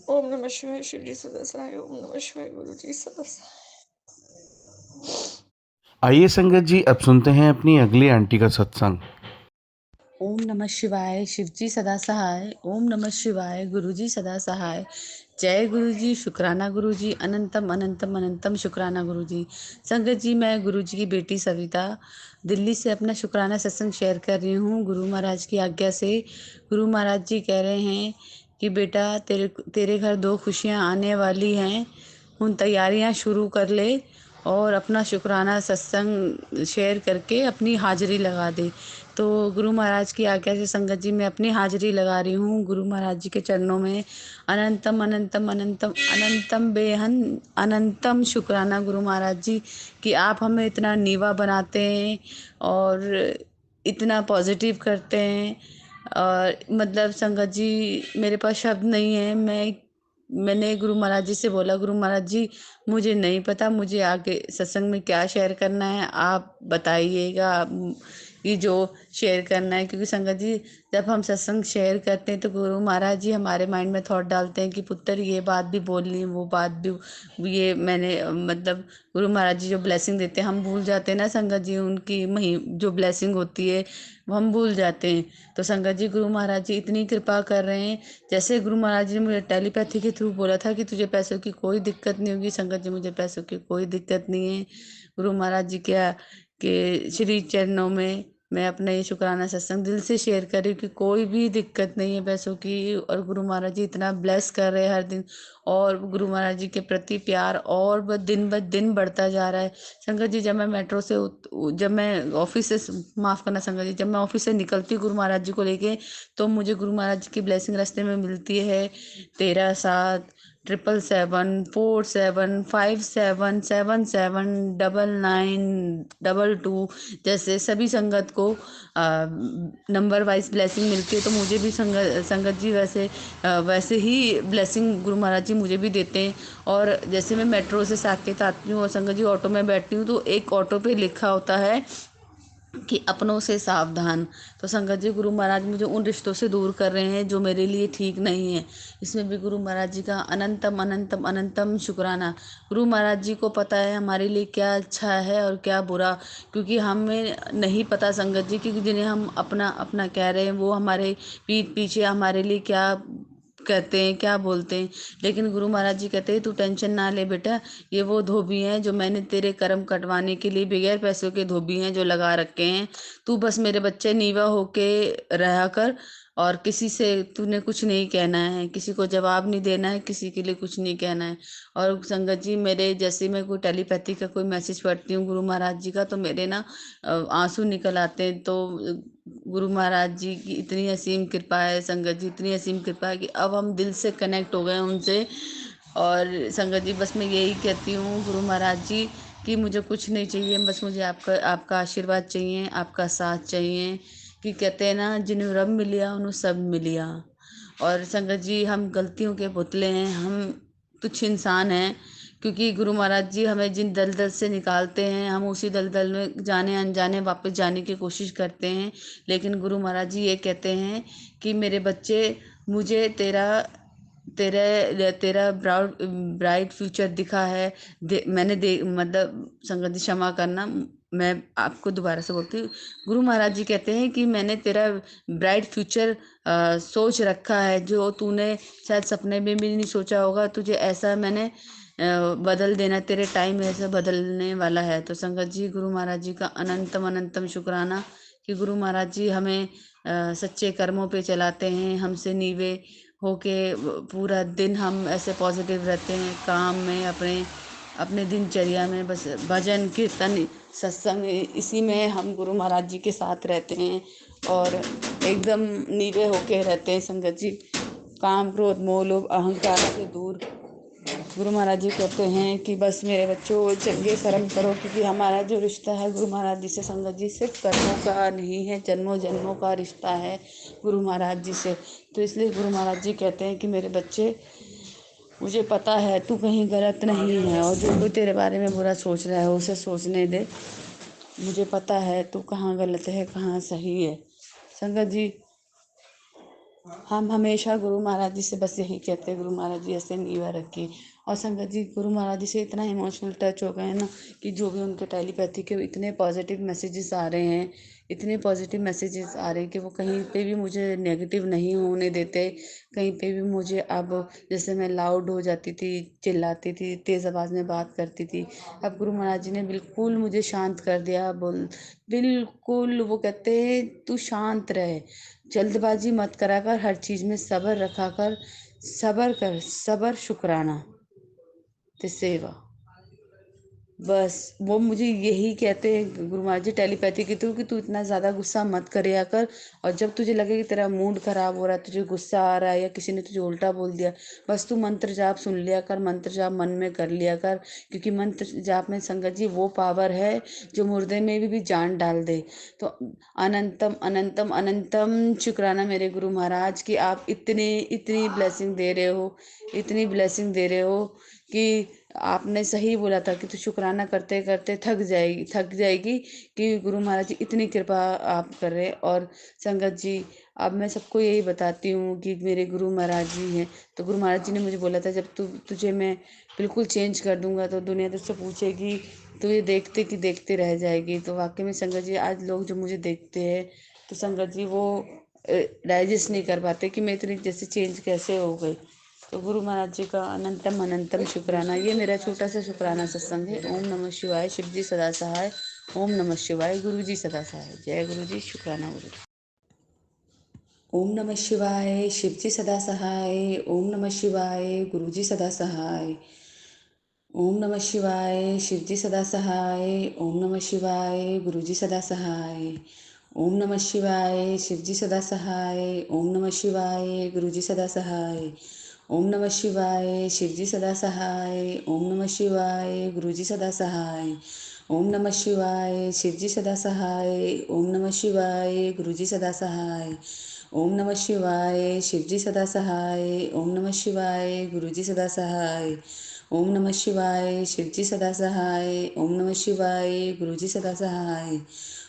ओम नमः शिवाय। शिव जी सदा सहाय। ओम नमः शिवाय। गुरुजी सदा सहाय। आइए संगत जी, अब सुनते हैं अपनी अगली आंटी का सत्संग। ओम नमः शिवाय। शिवजी सदा सहाय। ओम नमः शिवाय। गुरुजी सदा सहाय। जय गुरु जी, शुक्राना गुरु जी, अनंतम अनंतम अनंतम शुक्राना गुरु जी। संगत जी, मैं गुरु जी की बेटी सविता दिल्ली से अपना शुक्राना सत्संग शेयर कर रही हूँ गुरु महाराज की आज्ञा से। गुरु महाराज जी कह रहे हैं कि बेटा तेरे तेरे घर दो खुशियाँ आने वाली हैं, उन तैयारियाँ शुरू कर ले और अपना शुक्राना सत्संग शेयर करके अपनी हाजिरी लगा दे। तो गुरु महाराज की आज्ञा से संगत जी मैं अपनी हाजिरी लगा रही हूँ गुरु महाराज जी के चरणों में। अनंतम अनंतम अनंतम अनंतम बेहन अनंतम शुक्राना गुरु महाराज जी कि आप हमें इतना नीवा बनाते हैं और इतना पॉजिटिव करते हैं। और मतलब संगत जी, मेरे पास शब्द नहीं है। मैंने गुरु महाराज जी से बोला, गुरु महाराज जी मुझे नहीं पता मुझे आगे सत्संग में क्या शेयर करना है, आप बताइएगा कि जो शेयर करना है। क्योंकि संगत जी, जब हम सत्संग शेयर करते हैं तो गुरु महाराज जी हमारे माइंड में थॉट डालते हैं कि पुत्र ये बात भी बोलनी, वो बात भी, ये मैंने मतलब गुरु महाराज जी जो ब्लेसिंग देते हैं हम भूल जाते हैं ना संगत जी, उनकी जो ब्लेसिंग होती है वो हम भूल जाते हैं। तो संगत जी, गुरु महाराज जी इतनी कृपा कर रहे हैं। जैसे गुरु महाराज जी ने मुझे टेलीपैथी के थ्रू बोला था कि तुझे पैसों की कोई दिक्कत नहीं होगी। संगत जी, मुझे पैसों की कोई दिक्कत नहीं है। गुरु महाराज जी क्या के श्री चरणों में मैं अपना ये शुक्राना सत्संग दिल से शेयर कर रही हूँ कि कोई भी दिक्कत नहीं है पैसों की। और गुरु महाराज जी इतना ब्लेस कर रहे हैं हर दिन, और गुरु महाराज जी के प्रति प्यार और दिन ब दिन बढ़ता जा रहा है। संगत जी, जब मैं मेट्रो से जब मैं ऑफिस से, माफ़ करना संगत जी, जब मैं ऑफिस से निकलती हूँ गुरु महाराज जी को लेके, तो मुझे गुरु महाराज जी की ब्लेसिंग रास्ते में मिलती है। 13 7 777 57 77 99 22, जैसे सभी संगत को नंबर वाइज ब्लेसिंग मिलती है, तो मुझे भी संगत जी वैसे ही ब्लेसिंग गुरु महाराज जी मुझे भी देते हैं। और जैसे मैं मेट्रो से साकेत आती हूँ और संगत जी ऑटो में बैठती हूँ, तो एक ऑटो पे लिखा होता है कि अपनों से सावधान। तो संगत जी, गुरु महाराज मुझे उन रिश्तों से दूर कर रहे हैं जो मेरे लिए ठीक नहीं है। इसमें भी गुरु महाराज जी का अनंतम अनंतम अनंतम शुक्राना। गुरु महाराज जी को पता है हमारे लिए क्या अच्छा है और क्या बुरा, क्योंकि हमें नहीं पता संगत जी, क्योंकि जिन्हें हम अपना अपना कह रहे हैं वो हमारे पीठ पीछे हमारे लिए क्या कहते हैं, क्या बोलते हैं। लेकिन गुरु महाराज जी कहते हैं तू टेंशन ना ले बेटा, ये वो धोबी हैं जो मैंने तेरे कर्म कटवाने के लिए बगैर पैसों के धोबी हैं जो लगा रखे हैं। तू बस मेरे बच्चे नीवा होके रहा कर, और किसी से तूने कुछ नहीं कहना है, किसी को जवाब नहीं देना है, किसी के लिए कुछ नहीं कहना है। और संगत जी, मेरे जैसे मैं कोई टेलीपैथी का कोई मैसेज पढ़ती हूँ गुरु महाराज जी का, तो मेरे ना आंसू निकल आते हैं। तो गुरु महाराज जी की इतनी असीम कृपा है संगत जी, इतनी असीम कृपा है कि अब हम दिल से कनेक्ट हो गए उनसे। और संगत जी, बस मैं यही कहती हूँ गुरु महाराज जी कि मुझे कुछ नहीं चाहिए, बस मुझे आपका आपका आशीर्वाद चाहिए, आपका साथ चाहिए। कि कहते हैं ना, जिन्हें रब मिलिया उन्हें सब मिलिया। और संगत जी, हम गलतियों के पुतले हैं, हम तुच्छ इंसान हैं। क्योंकि गुरु महाराज जी हमें जिन दलदल से निकालते हैं, हम उसी दलदल में जाने अनजाने वापस जाने की कोशिश करते हैं। लेकिन गुरु महाराज जी ये कहते हैं कि मेरे बच्चे, मुझे तेरा तेरे तेरा ब्राइट फ्यूचर दिखा है। मैंने मतलब संगत जी क्षमा करना, मैं आपको दोबारा से बोलती हूँ। गुरु महाराज जी कहते हैं कि मैंने तेरा ब्राइट फ्यूचर सोच रखा है, जो तूने शायद सपने में भी नहीं सोचा होगा। तुझे ऐसा मैंने बदल देना, तेरे टाइम ऐसा बदलने वाला है। तो संगत जी, गुरु महाराज जी का अनंतम अनंतम शुक्राना कि गुरु महाराज जी हमें सच्चे कर्मों पे चलाते हैं, हमसे नीवे होके पूरा दिन हम ऐसे पॉजिटिव रहते हैं काम में, अपने अपने दिनचर्या में। बस भजन कीर्तन सत्संग इसी में हम गुरु महाराज जी के साथ रहते हैं और एकदम नीवे होके रहते हैं संगत जी। काम क्रोध मोह लोभ अहंकार से दूर। गुरु महाराज जी कहते हैं कि बस मेरे बच्चों चंगे कर्म करो, क्योंकि हमारा जो रिश्ता है गुरु महाराज जी से संगत जी सिर्फ कर्मों का नहीं है, जन्मों जन्मों का रिश्ता है गुरु महाराज जी से। तो इसलिए गुरु महाराज जी कहते हैं कि मेरे बच्चे, मुझे पता है तू कहीं गलत नहीं है, और जो कोई तेरे बारे में बुरा सोच रहा है उसे सोचने दे। मुझे पता है तू कहाँ गलत है कहाँ सही है। संगत जी, हम हमेशा गुरु महाराज जी से बस यही कहते हैं, गुरु महाराज जी ऐसे नीवा रखिए। और संगत जी, गुरु महाराज जी से इतना इमोशनल टच हो गए हैं ना कि जो भी उनके टेलीपैथी के इतने पॉजिटिव मैसेजेस आ रहे हैं, इतने पॉजिटिव मैसेजेस आ रहे हैं कि वो कहीं पे भी मुझे नेगेटिव नहीं होने देते। कहीं पे भी मुझे अब, जैसे मैं लाउड हो जाती थी, चिल्लाती थी, तेज़ आवाज़ में बात करती थी, अब गुरु महाराज जी ने बिल्कुल मुझे शांत कर दिया। बिल्कुल वो कहते हैं तू शांत रहे, जल्दबाजी मत करा कर, हर चीज में सब्र रखा कर, सब्र कर, सब्र शुक्राना ते सेवा। बस वो मुझे यही कहते हैं गुरु महाराज जी टेलीपैथी के थ्रू कि तू इतना ज़्यादा गुस्सा मत करिया कर, और जब तुझे लगे कि तेरा मूड खराब हो रहा है, तुझे गुस्सा आ रहा है या किसी ने तुझे उल्टा बोल दिया, बस तू मंत्र जाप सुन लिया कर, मंत्र जाप मन में कर लिया कर, क्योंकि मंत्र जाप में संगत जी वो पावर है जो मुर्दे में भी जान डाल दे। तो अनंतम अनंतम अनंतम शुक्राना मेरे गुरु महाराज कि आप इतनी इतनी ब्लेसिंग दे रहे हो, इतनी ब्लेसिंग दे रहे हो कि आपने सही बोला था कि तू शुक्राना करते करते थक जाएगी कि गुरु महाराज जी इतनी कृपा आप कर रहे। और संगत जी, अब मैं सबको यही बताती हूँ कि मेरे गुरु महाराज जी हैं, तो गुरु महाराज जी ने मुझे बोला था जब तुझे मैं बिल्कुल चेंज कर दूंगा तो दुनिया तुझसे पूछेगी, तो ये देखते कि देखते रह जाएगी। तो वाकई में संगत जी, आज लोग जो मुझे देखते हैं तो संगत जी वो डाइजेस्ट नहीं कर पाते कि मैं इतनी जैसे चेंज कैसे हो गई। तो गुरु महाराज जी का अनंतम अनंतम शुक्राना। ये मेरा छोटा सा शुक्राना सत्संग है। ओम नमः शिवाय, शिव जी सदा सहाय। ओम नमः शिवाय, गुरु जी सदा सहाय। जय गुरु जी, शुक्राना गुरु जी। ओम नमः शिवाय, शिव जी सदा सहाय। ओम नमः शिवाय, गुरु जी सदा सहाय। ओम नमः शिवाय, शिव जी सदा सहाय। ओम नमः शिवाय, गुरु जी सदा सहाय। ओम नमः शिवाय, शिव जी सदा सहाय। ओम नमः शिवाय, गुरु जी सदा सहाय। ओम नमः शिवाय, शिव जी सदा सहाय। ओम नमः शिवाय, गुरु जी सदा सहाय। ओम नमः शिवाय, शिव जी सदा सहाय। ओम नमः शिवाय, गुरु जी सदा सहाय। ओम नमः शिवाय, शिव जी सदा सहाय। ओम नमः शिवाय, गुरु जी सदा सहाय। ओम नमः शिवाय, शिव जी सदा सहाय। ओम नमः शिवाय, गुरु जी सदा सहाय।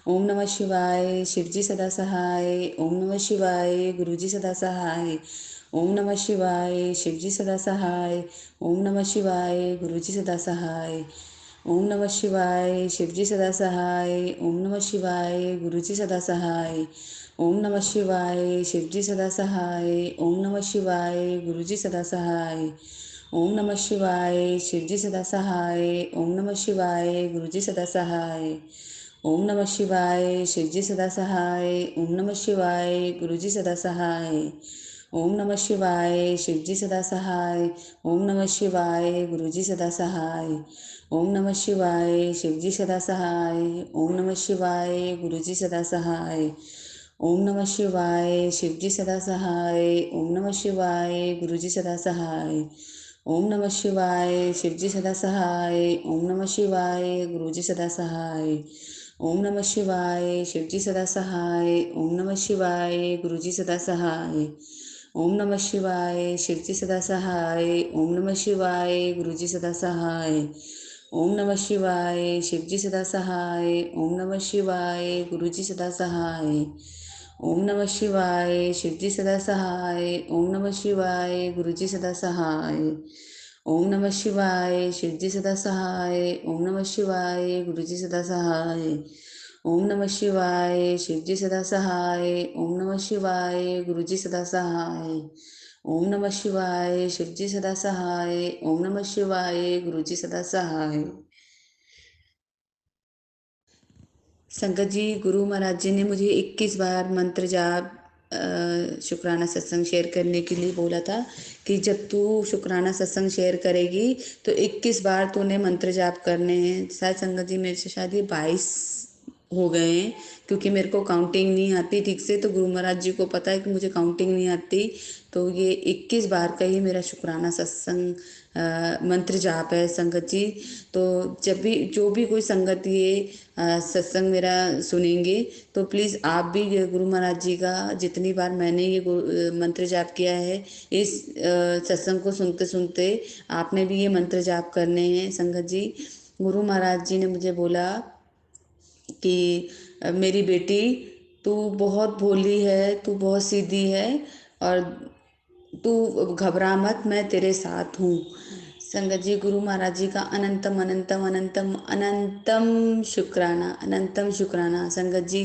ओम नमः शिवाय, शिव जी सदा सहाय। ओम नमः शिवाय, गुरु जी सदा सहाय। ओम नमः शिवाय, शिव जी सदा सहाय। ओम नमः शिवाय, गुरु जी सदा सहाय। ओम नमः शिवाय, शिव जी सदा सहाय। ओम नमः शिवाय, गुरु जी सदा सहाय। ओम नमः शिवाय, शिव जी सदा सहाय। ओम नमः शिवाय, गुरु जी सदा सहाय। ओम नमः शिवाय, शिव जी सदा सहाय। ओम नमः शिवाय, गुरु जी सदा सहाय। ओम नमः शिवाय, शिव जी सदा सहाय। ओम नमः शिवाय, गुरु जी सदा सहाय। ओम नमः शिवाय, शिव जी सदा सहाय। ओम नमः शिवाय, गुरु जी सदा सहाय। ओम नमः शिवाय, शिव जी सदा सहाय। ओम नमः शिवाय, गुरु जी सदा सहाय। ओम नमः शिवाय, शिव जी सदा सहाय। ओम नमः शिवाय, गुरु जी सदा सहाय। ओम नमः शिवाय, शिव जी सदा सहाय। ओम नमः शिवाय, गुरु जी सदा सहाय। ओम नमः शिवाय, शिव जी सदा सहाय। ओम नमः शिवाय, गुरु जी सदा सहाय। ओम नमः शिवाय, शिव जी सदा सहाय। ओम नमः शिवाय, गुरु जी सदा सहाय। ओम नमः शिवाय, शिव जी सदा सहाय। ओम नमः शिवाय, गुरु जी सदा सहाय। ओम नमः शिवाय, शिव जी सदा सहाय। ओम नमः शिवाय, गुरु जी सदा सहाय। ओम नमः शिवाय, शिव जी सदा सहाय। ओम नमः शिवाय, गुरु जी सदा सहाय। ओम नमः शिवाय, शिव जी सदा सहाय। ओम नमः शिवाय, गुरु जी सदा सहाय। ओम नमः शिवाय, शिव जी सदा सहाय। ओम नमः शिवाय, गुरु जी सदा सहाय। संगत जी, गुरु महाराज जी ने मुझे 21 बार मंत्र जाप शुक्राना सत्संग शेयर करने के लिए बोला था कि जब तू शुक्राना सत्संग शेयर करेगी तो 21 बार तूने मंत्र जाप करने हैं। शायद संगत जी मेरे से शायद ये 22 हो गए हैं, क्योंकि मेरे को काउंटिंग नहीं आती ठीक से। तो गुरु महाराज जी को पता है कि मुझे काउंटिंग नहीं आती। तो ये 21 बार का ही मेरा शुक्राना सत्संग मंत्र जाप है संगत जी। तो जब भी जो भी कोई संगत ये सत्संग मेरा सुनेंगे तो प्लीज़ आप भी ये गुरु महाराज जी का, जितनी बार मैंने ये मंत्र जाप किया है, इस सत्संग को सुनते सुनते आपने भी ये मंत्र जाप करने हैं संगत जी। गुरु महाराज जी ने मुझे बोला कि मेरी बेटी, तू बहुत भोली है, तू बहुत सीधी है, और तू घबरा मत, मैं तेरे साथ हूँ। संगत जी, गुरु महाराज जी का अनंतम अनंतम अनंतम अनंतम शुक्राना, अनंतम शुक्राना। संगत जी,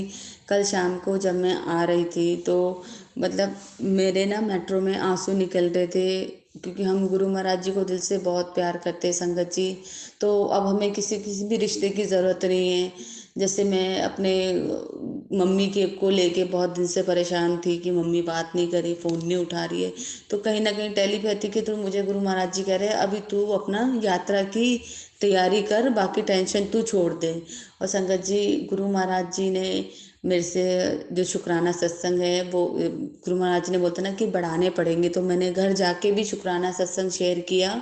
कल शाम को जब मैं आ रही थी तो मतलब मेरे ना मेट्रो में आंसू निकल रहे थे, क्योंकि हम गुरु महाराज जी को दिल से बहुत प्यार करते हैं संगत जी। तो अब हमें किसी किसी भी रिश्ते की ज़रूरत नहीं है। जैसे मैं अपने मम्मी के को लेके बहुत दिन से परेशान थी कि मम्मी बात नहीं करी, फ़ोन नहीं उठा रही है। तो कहीं ना कहीं टेलीपैथी के थ्रू मुझे गुरु महाराज जी कह रहे हैं, अभी तू अपना यात्रा की तैयारी कर, बाकी टेंशन तू छोड़ दे। और संगत जी, गुरु महाराज जी ने मेरे से जो शुक्राना सत्संग है वो गुरु महाराज जी ने बोलते ना कि बढ़ाने पड़ेंगे, तो मैंने घर जाके भी शुक्राना सत्संग शेयर किया।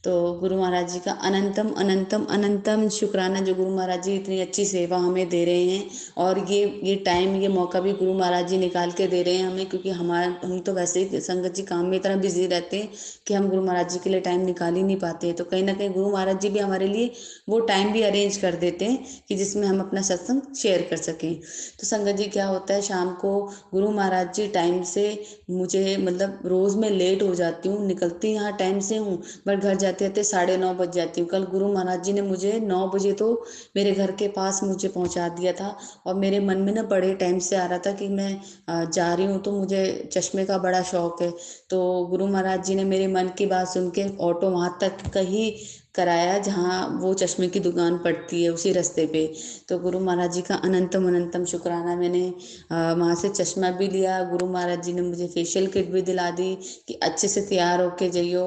तो गुरु महाराज जी का अनंतम अनंतम अनंतम शुक्राना, जो गुरु महाराज जी इतनी अच्छी सेवा हमें दे रहे हैं। और ये टाइम, ये मौका भी गुरु महाराज जी निकाल के दे रहे हैं हमें, क्योंकि हम तो वैसे ही संगत जी काम में इतना बिजी रहते हैं कि हम गुरु महाराज जी के लिए टाइम निकाल ही नहीं पाते हैं। तो कहीं ना कहीं गुरु महाराज जी भी हमारे लिए वो टाइम भी अरेंज कर देते हैं कि जिसमें हम अपना सत्संग शेयर कर सकें। तो संगत जी, क्या होता है, शाम को गुरु महाराज जी टाइम से मुझे मतलब रोज़ मैं लेट हो जाती हूँ, निकलती यहाँ टाइम से हूँ, बट घर जाते जाते 9:30 बज जाती हूँ। कल गुरु महाराज जी ने मुझे 9 बजे तो मेरे घर के पास मुझे पहुँचा दिया था। और मेरे मन में ना बड़े टाइम से आ रहा था कि मैं जा रही हूँ, तो मुझे चश्मे का बड़ा शौक है। तो गुरु महाराज जी ने मेरे मन की बात सुन के ऑटो वहाँ तक कहीं कराया जहाँ वो चश्मे की दुकान पड़ती है, उसी रास्ते पे। तो गुरु महाराज जी का अनंतम अनंतम शुक्राना, मैंने वहाँ से चश्मा भी लिया। गुरु महाराज जी ने मुझे फेशियल किट भी दिला दी कि अच्छे से तैयार होके जाइयो।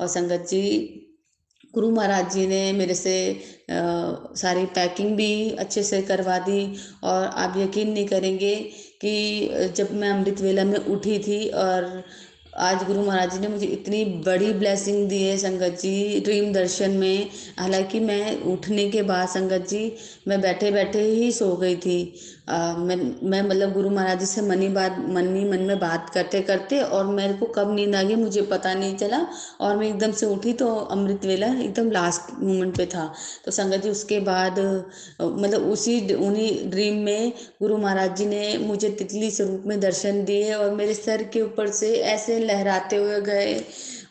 और संगत जी, गुरु महाराज जी ने मेरे से सारी पैकिंग भी अच्छे से करवा दी। और आप यकीन नहीं करेंगे कि जब मैं अमृत वेला में उठी थी, और आज गुरु महाराज जी ने मुझे इतनी बड़ी ब्लेसिंग दी है संगत जी, ड्रीम दर्शन में। हालांकि मैं उठने के बाद संगत जी, मैं बैठे बैठे ही सो गई थी। मैं मतलब गुरु महाराज जी से मन ही मन में बात करते करते, और मेरे को कब नींद आ गई मुझे पता नहीं चला। और मैं एकदम से उठी तो अमृत वेला एकदम लास्ट मोमेंट पे था। तो संगत जी, उसके बाद मतलब उन्हीं ड्रीम में गुरु महाराज जी ने मुझे तितली स्वरूप में दर्शन दिए, और मेरे सर के ऊपर से ऐसे लहराते हुए गए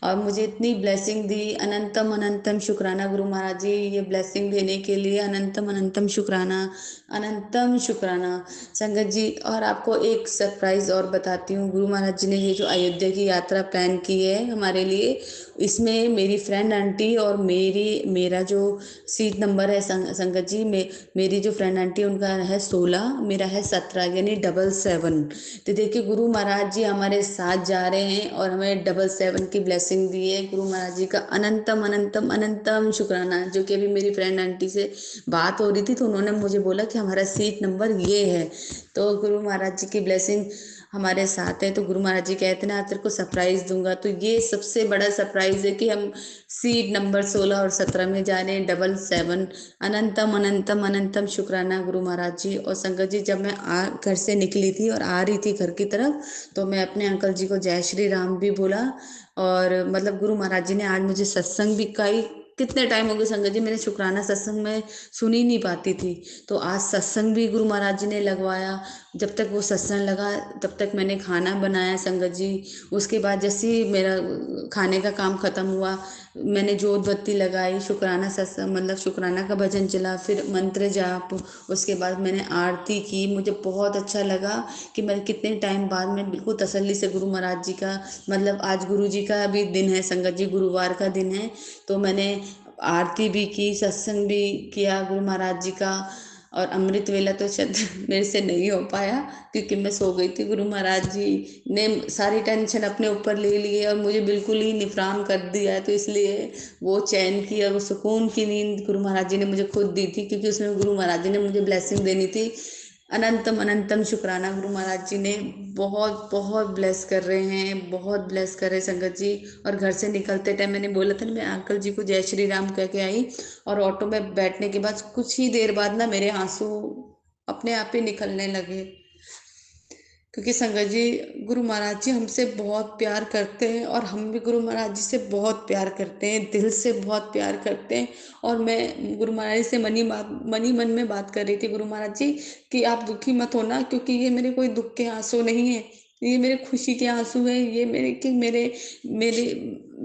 और मुझे इतनी ब्लेसिंग दी। अनंतम अनंतम शुक्राना गुरु महाराज जी, ये ब्लेसिंग देने के लिए अनंतम अनंतम शुक्राना, अनंतम शुक्राना। संगत जी, और आपको एक सरप्राइज और बताती हूँ। गुरु महाराज जी ने ये जो अयोध्या की यात्रा प्लान की है हमारे लिए, इसमें मेरी फ्रेंड आंटी और मेरा जो सीट नंबर है संगत जी, मेरी जो फ्रेंड आंटी उनका है 16, मेरा है 17, यानी 777। तो देखिए, गुरु महाराज जी हमारे साथ जा रहे हैं और हमें 777 की ब्लेसिंग दी है। गुरु महाराज जी का अनंतम अनंतम अनंतम शुक्राना। जो कि अभी मेरी फ्रेंड आंटी से बात हो रही थी तो उन्होंने मुझे बोला कि हमारा सीट नंबर ये है। तो गुरु महाराज जी की ब्लेसिंग हमारे साथ है। तो गुरु महाराज जी कहते हैं ना, तेरे को सरप्राइज दूंगा। तो ये सबसे बड़ा सरप्राइज है कि हम सीट नंबर 16 और 17 में जा रहे हैं, 777। अनंतम अनंतम अनंतम शुक्राना गुरु महाराज जी। और संगत जी, जब मैं घर से निकली थी और आ रही थी घर की तरफ, तो मैं अपने अंकल जी को जय श्री राम भी बोला। और मतलब गुरु महाराज जी ने आज मुझे सत्संग भी कई कितने टाइम हो गए संगत जी, मैंने शुक्राना सत्संग में सुन ही नहीं पाती थी। तो आज सत्संग भी गुरु महाराज जी ने लगवाया। जब तक वो सत्संग लगा तब तक मैंने खाना बनाया संगत जी। उसके बाद जैसे ही मेरा खाने का काम खत्म हुआ, मैंने जोत बत्ती लगाई, शुक्राना सत्संग मतलब शुक्राना का भजन चला, फिर मंत्र जाप, उसके बाद मैंने आरती की। मुझे बहुत अच्छा लगा कि मैं कितने टाइम बाद में बिल्कुल तसल्ली से गुरु महाराज जी का मतलब आज गुरु जी का भी दिन है संगत जी, गुरुवार का दिन है। तो मैंने आरती भी की, सत्संग भी किया गुरु महाराज जी का। और अमृत वेला तो शायद मेरे से नहीं हो पाया क्योंकि मैं सो गई थी। गुरु महाराज जी ने सारी टेंशन अपने ऊपर ले लिए और मुझे बिल्कुल ही निफराम कर दिया है। तो इसलिए वो चैन की और वो सुकून की नींद गुरु महाराज जी ने मुझे खुद दी थी, क्योंकि उसमें गुरु महाराज जी ने मुझे ब्लेसिंग देनी थी। अनंतम अनंतम शुक्राना, गुरु महाराज जी ने बहुत बहुत ब्लेस कर रहे हैं, बहुत ब्लेस कर रहे हैं संगत जी। और घर से निकलते टाइम मैंने बोला था ना, मैं अंकल जी को जय श्री राम कह के आई, और ऑटो में बैठने के बाद कुछ ही देर बाद ना मेरे आंसू अपने आप ही निकलने लगे। क्योंकि संगत जी, गुरु महाराज जी हमसे बहुत प्यार करते हैं और हम भी गुरु महाराज जी से बहुत प्यार करते हैं, दिल से बहुत प्यार करते हैं। और मैं गुरु महाराज जी से मनी मन में बात कर रही थी गुरु महाराज जी कि आप दुखी मत होना, क्योंकि ये मेरे कोई दुख के आंसू नहीं है, ये मेरे खुशी के आंसू हैं, ये मेरे कि मेरे मेरे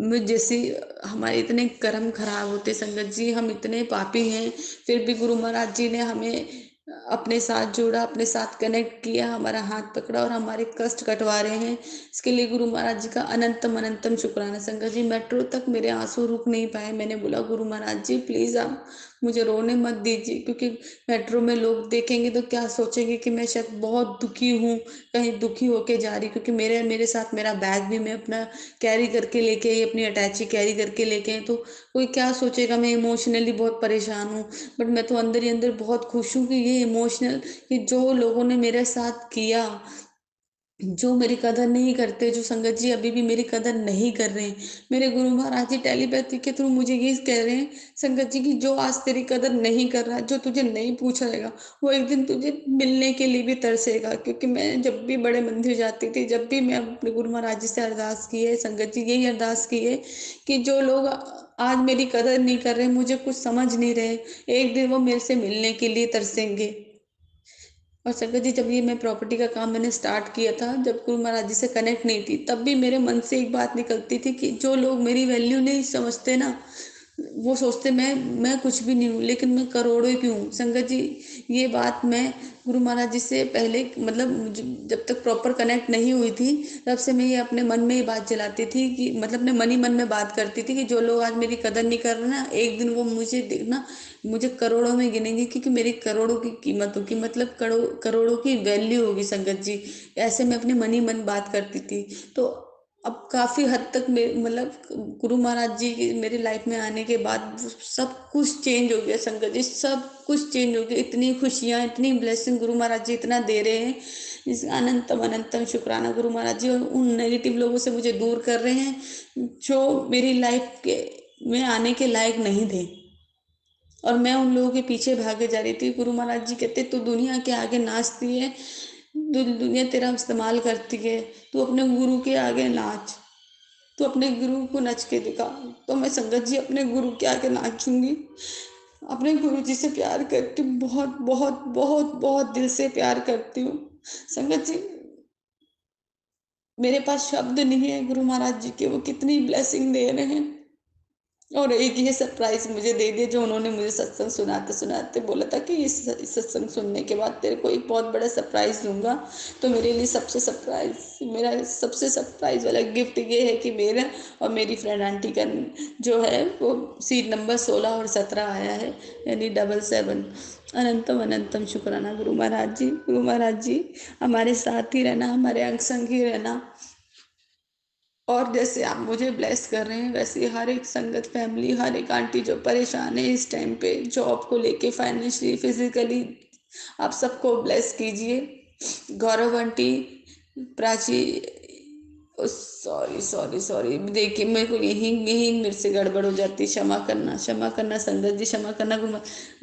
मुझ जैसे हमारे इतने कर्म खराब होते संगत जी, हम इतने पापी हैं, फिर भी गुरु महाराज जी ने हमें अपने साथ जोड़ा, अपने साथ कनेक्ट किया, हमारा हाथ पकड़ा और हमारे कष्ट कटवा रहे हैं। इसके लिए गुरु महाराज जी का अनंतम अनंतम शुक्राना संगत जी। मेट्रो तक मेरे आंसू रुक नहीं पाए। मैंने बोला गुरु महाराज जी प्लीज़ आप मुझे रोने मत दीजिए, क्योंकि मेट्रो में लोग देखेंगे तो क्या सोचेंगे कि मैं शायद बहुत दुखी हूँ, कहीं दुखी होके जा रही, क्योंकि मेरे साथ मेरा बैग भी मैं अपना कैरी करके लेके आई, अपनी अटैची कैरी करके लेके आई, तो कोई क्या सोचेगा, मैं इमोशनली बहुत परेशान हूँ। बट मैं तो अंदर ही अंदर बहुत खुश हूँ कि ये इमोशनल कि जो लोगों ने मेरे साथ किया, जो मेरी कदर नहीं करते, जो संगत जी अभी भी मेरी कदर नहीं कर रहे हैं। मेरे गुरु महाराज जी टेलीपैथी के थ्रू मुझे ये कह रहे हैं संगत जी की जो आज तेरी कदर नहीं कर रहा, जो तुझे नहीं पूछेगा, वो एक दिन तुझे मिलने के लिए भी तरसेगा। क्योंकि मैं जब भी बड़े मंदिर जाती थी, जब भी मैं अपने गुरु महाराज जी से अरदास की है, संगत जी यही अरदास की है कि जो लोग आज मेरी कदर नहीं कर रहे, मुझे कुछ समझ नहीं रहे, एक दिन वो मेरे से मिलने के लिए तरसेंगे। और संगत जी जब ये मैं प्रॉपर्टी का काम मैंने स्टार्ट किया था, जब गुरु महाराज जी से कनेक्ट नहीं थी, तब भी मेरे मन से एक बात निकलती थी कि जो लोग मेरी वैल्यू नहीं समझते ना, वो सोचते मैं कुछ भी नहीं हूँ, लेकिन मैं करोड़ों की हूँ संगत जी। ये बात मैं गुरु महाराज जी से पहले मतलब जब तक प्रॉपर कनेक्ट नहीं हुई थी, तब से मैं ये अपने मन में ही बात चलाती थी कि मतलब अपने मन ही मन में बात करती थी कि जो लोग आज मेरी कदर नहीं कर रहे ना, एक दिन वो मुझे देखना, मुझे करोड़ों में गिनेंगे, क्योंकि मेरी करोड़ों की कीमत होगी, मतलब करोड़ों की वैल्यू होगी संगत जी। ऐसे मैं अपने मन ही मन बात करती थी। तो अब काफ़ी हद तक मतलब गुरु महाराज जी की मेरी लाइफ में आने के बाद सब कुछ चेंज हो गया संगत जी, सब कुछ चेंज हो गया। इतनी खुशियाँ, इतनी ब्लेसिंग गुरु महाराज जी इतना दे रहे हैं, इस अनंतम अनंतम शुक्राना गुरु महाराज जी। और उन नेगेटिव लोगों से मुझे दूर कर रहे हैं जो मेरी लाइफ के में आने के लायक नहीं थे, और मैं उन लोगों के पीछे भागे जा रही थी। गुरु महाराज जी कहते तू दुनिया के आगे नाचती है, दुनिया तेरा इस्तेमाल करती है, तू अपने गुरु के आगे नाच, तू अपने गुरु को नच के दिखा। तो मैं संगत जी अपने गुरु के आगे नाचूंगी, अपने गुरु जी से प्यार करती हूँ, बहुत बहुत बहुत बहुत दिल से प्यार करती हूँ संगत जी। मेरे पास शब्द नहीं है गुरु महाराज जी के, वो कितनी ब्लेसिंग दे रहे हैं। और एक ये सरप्राइज़ मुझे दे दिया, जो उन्होंने मुझे सत्संग सुनाते-सुनाते बोला था कि इस सत्संग सुनने के बाद तेरे को एक बहुत बड़ा सरप्राइज़ दूँगा। तो मेरे लिए मेरा सबसे सरप्राइज़ वाला गिफ्ट ये है कि मेरा और मेरी फ्रेंड आंटी का जो है वो सीट नंबर 16 और 17 आया है, यानी 77। अनंतम अनंतम शुक्राना गुरु महाराज जी। गुरु महाराज जी हमारे साथ ही रहना, हमारे अंग संग ही रहना। और जैसे आप मुझे ब्लेस कर रहे हैं, वैसे ही हर एक संगत फैमिली, हर एक आंटी जो परेशान है इस टाइम पे जॉब को लेके, फाइनेंशियली, फिजिकली, आप सबको ब्लेस कीजिए। Gaurav aunty, Prachi, sorry sorry sorry, देखिए मेरे को यही मेरे से गड़बड़ हो जाती, क्षमा करना संगत जी, क्षमा करना।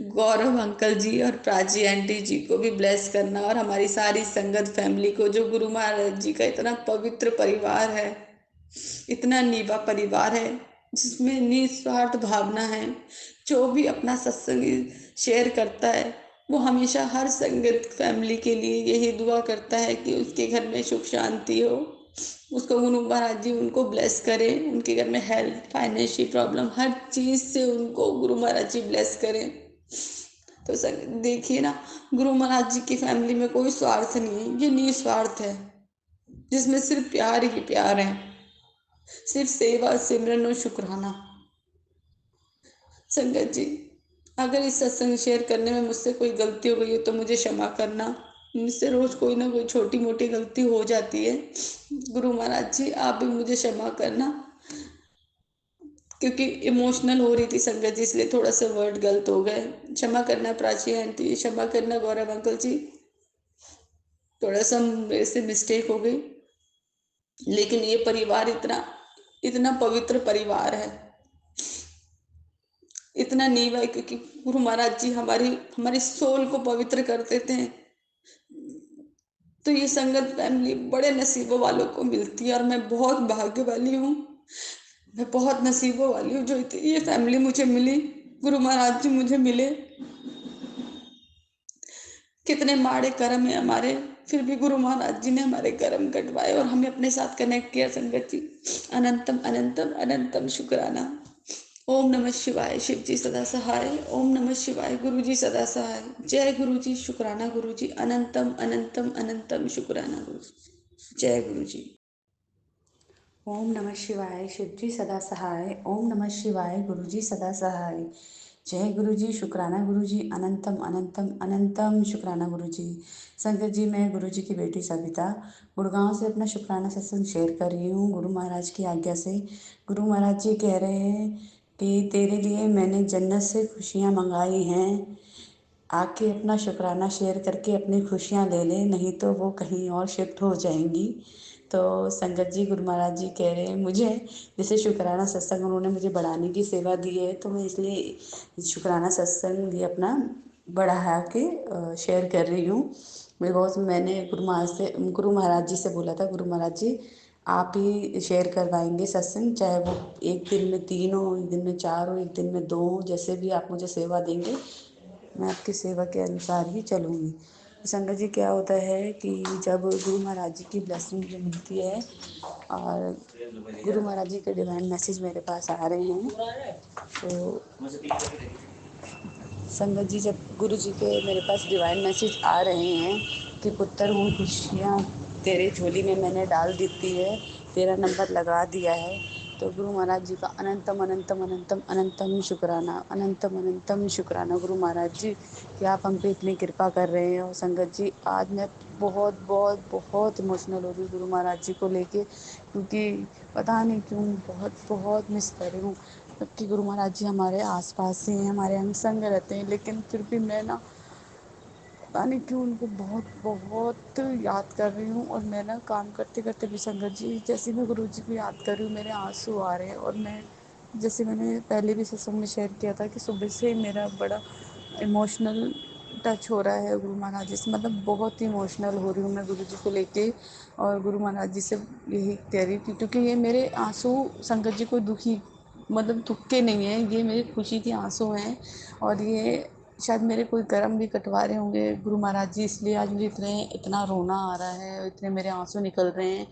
गौरव अंकल जी और प्राची आंटी जी को भी ब्लेस करना, और हमारी सारी संगत फैमिली को, जो गुरु महाराज जी का इतना पवित्र परिवार है, इतना नीवा परिवार है, जिसमें निस्वार्थ भावना है। जो भी अपना सत्संग शेयर करता है, वो हमेशा हर संगत फैमिली के लिए यही दुआ करता है कि उसके घर में सुख शांति हो, उसको गुरु महाराज जी उनको ब्लेस करें, उनके घर में हेल्थ, फाइनेंशियल प्रॉब्लम, हर चीज़ से उनको गुरु महाराज जी ब्लेस करें। तो सर देखिए ना, गुरु महाराज जी की फैमिली में कोई स्वार्थ नहीं है, ये निस्वार्थ है, जिसमें सिर्फ प्यार ही प्यार है, सिर्फ सेवा, सिमरन और शुक्राना। संगत जी, अगर इस सत्संग शेयर करने में मुझसे कोई गलती हो गई हो तो मुझे क्षमा करना। मुझसे रोज कोई ना कोई छोटी मोटी गलती हो जाती है। गुरु महाराज जी आप भी मुझे क्षमा करना, क्योंकि इमोशनल हो रही थी संगत जी, इसलिए थोड़ा सा वर्ड गलत हो गए। क्षमा करना प्राची आंटी, क्षमा करना गौरव अंकल जी, थोड़ा सा मेरे से मिस्टेक हो गई। लेकिन ये परिवार इतना इतना पवित्र परिवार है, इतना नीवा है, क्योंकि गुरु महाराज जी हमारी हमारी सोल को पवित्र कर देते हैं। तो ये संगत फैमिली बड़े नसीबों वालों को मिलती है, और मैं बहुत भाग्य वाली हूँ, मैं बहुत नसीबों वाली हूँ जो ये फैमिली मुझे मिली, गुरु महाराज जी मुझे मिले। कितने माड़े कर्म है हमारे, फिर भी गुरु महाराज जी ने हमारे कर्म कटवाए और हमें अपने साथ कनेक्ट किया संगत जी। अनंतम अनंतम अनंतम शुक्राना। ओम नमः शिवाय, शिव जी सदा सहाय। ओम नमः शिवाय, गुरु जी सदा सहाय। जय गुरु जी, शुक्राना गुरु जी। अनंतम अनंतम अनंतम शुक्राना गुरु जी। जय गुरु जी। ओम नमः शिवाय, शिव जी सदा सहाय। ओम नमः शिवाय, गुरु जी सदा सहाय। जय गुरु जी, शुक्राना गुरु जी। अनंतम अनंतम अनंतम शुक्राना गुरु जी। संगत जी, मैं गुरु जी की बेटी सविता गुड़गांव से अपना शुक्राना सत्संग शेयर कर रही हूँ गुरु महाराज की आज्ञा से। गुरु महाराज जी कह रहे हैं कि तेरे लिए मैंने जन्नत से खुशियाँ मंगाई हैं, आके अपना शुक्राना शेयर करके अपनी खुशियाँ ले ले, नहीं तो वो कहीं और शिफ्ट हो जाएंगी। तो संगत जी, गुरु महाराज जी कह रहे हैं मुझे, जैसे शुक्राना सत्संग उन्होंने मुझे बढ़ाने की सेवा दी है, तो मैं इसलिए शुक्राना सत्संग ये अपना बढ़ा के शेयर कर रही हूँ। बिकॉज मैंने गुरु महाराज जी से बोला था, गुरु महाराज जी आप ही शेयर करवाएंगे सत्संग, चाहे वो एक दिन में 3 हो, एक दिन में 4 हो, एक दिन में 2 हो, जैसे भी आप मुझे सेवा देंगे मैं आपकी सेवा के अनुसार ही चलूँगी। संगत जी, क्या होता है कि जब गुरु महाराज जी की ब्लेसिंग मुझे मिलती है और गुरु महाराज जी के डिवाइन मैसेज मेरे पास आ रहे हैं, तो संगत जी जब गुरु जी के मेरे पास डिवाइन मैसेज आ रहे हैं कि पुत्र हूँ, खुशियाँ तेरे झोली में मैंने डाल दी है, तेरा नंबर लगा दिया है, तो गुरु महाराज जी का अनंतम अनंतम अनंतम अनंतम शुक्राना, अनंतम अनंतम शुक्राना गुरु महाराज जी कि आप हम पे इतनी कृपा कर रहे हैं। और संगत जी, आज मैं बहुत बहुत बहुत इमोशनल हो रही हूँ गुरु महाराज जी को लेके, क्योंकि पता नहीं क्यों बहुत बहुत मिस कर रही हूँ। जबकि गुरु महाराज जी हमारे आसपास ही हैं, हमारे अंग संग रहते हैं, लेकिन फिर भी मैं ना पता नहीं क्यों उनको बहुत बहुत याद कर रही हूँ। और मैं ना काम करते करते भी संगत जी, जैसे मैं गुरु जी को याद कर रही हूँ मेरे आंसू आ रहे हैं। और मैं, जैसे मैंने पहले भी सत्संग में शेयर किया था कि सुबह से मेरा बड़ा इमोशनल टच हो रहा है गुरु महाराज जी से, मतलब बहुत ही इमोशनल हो रही हूँ मैं गुरु जी को लेके। और गुरु महाराज जी से यही कह रही थी, क्योंकि ये मेरे आंसू संगत जी कोई दुखी मतलब दुख के नहीं है, ये मेरी खुशी के आंसू हैं। और ये शायद मेरे कोई कर्म भी कटवा रहे होंगे गुरु महाराज जी, इसलिए आज मुझे इतना रोना आ रहा है और इतने मेरे आंसू निकल रहे हैं।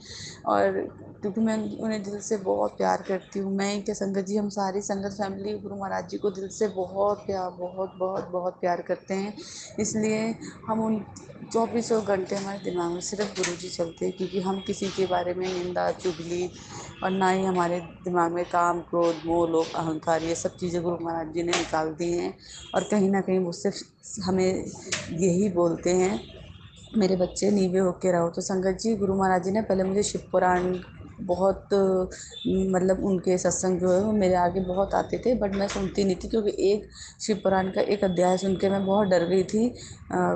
और क्योंकि मैं उन्हें दिल से बहुत प्यार करती हूँ, मैं क्या संगत जी, हम सारी संगत फैमिली गुरु महाराज जी को दिल से बहुत प्यार, बहुत बहुत बहुत प्यार करते हैं। इसलिए हम उन 24 घंटे हमारे दिमाग में सिर्फ गुरु जी चलते हैं, क्योंकि हम किसी के बारे में निंदा चुगली और ना ही हमारे दिमाग में काम क्रोध मोह लोभ अहंकार, ये सब चीज़ें गुरु महाराज जी ने निकाल दी हैं। और कहीं ना कहीं वो सिर्फ हमें यही बोलते हैं, मेरे बच्चे नीवे होके रहो। तो संगत जी, गुरु महाराज जी ने पहले मुझे शिव पुराण बहुत मतलब उनके सत्संग जो है वो मेरे आगे बहुत आते थे, बट मैं सुनती नहीं थी, क्योंकि एक शिव पुराण का एक अध्याय सुन के मैं बहुत डर गई थी।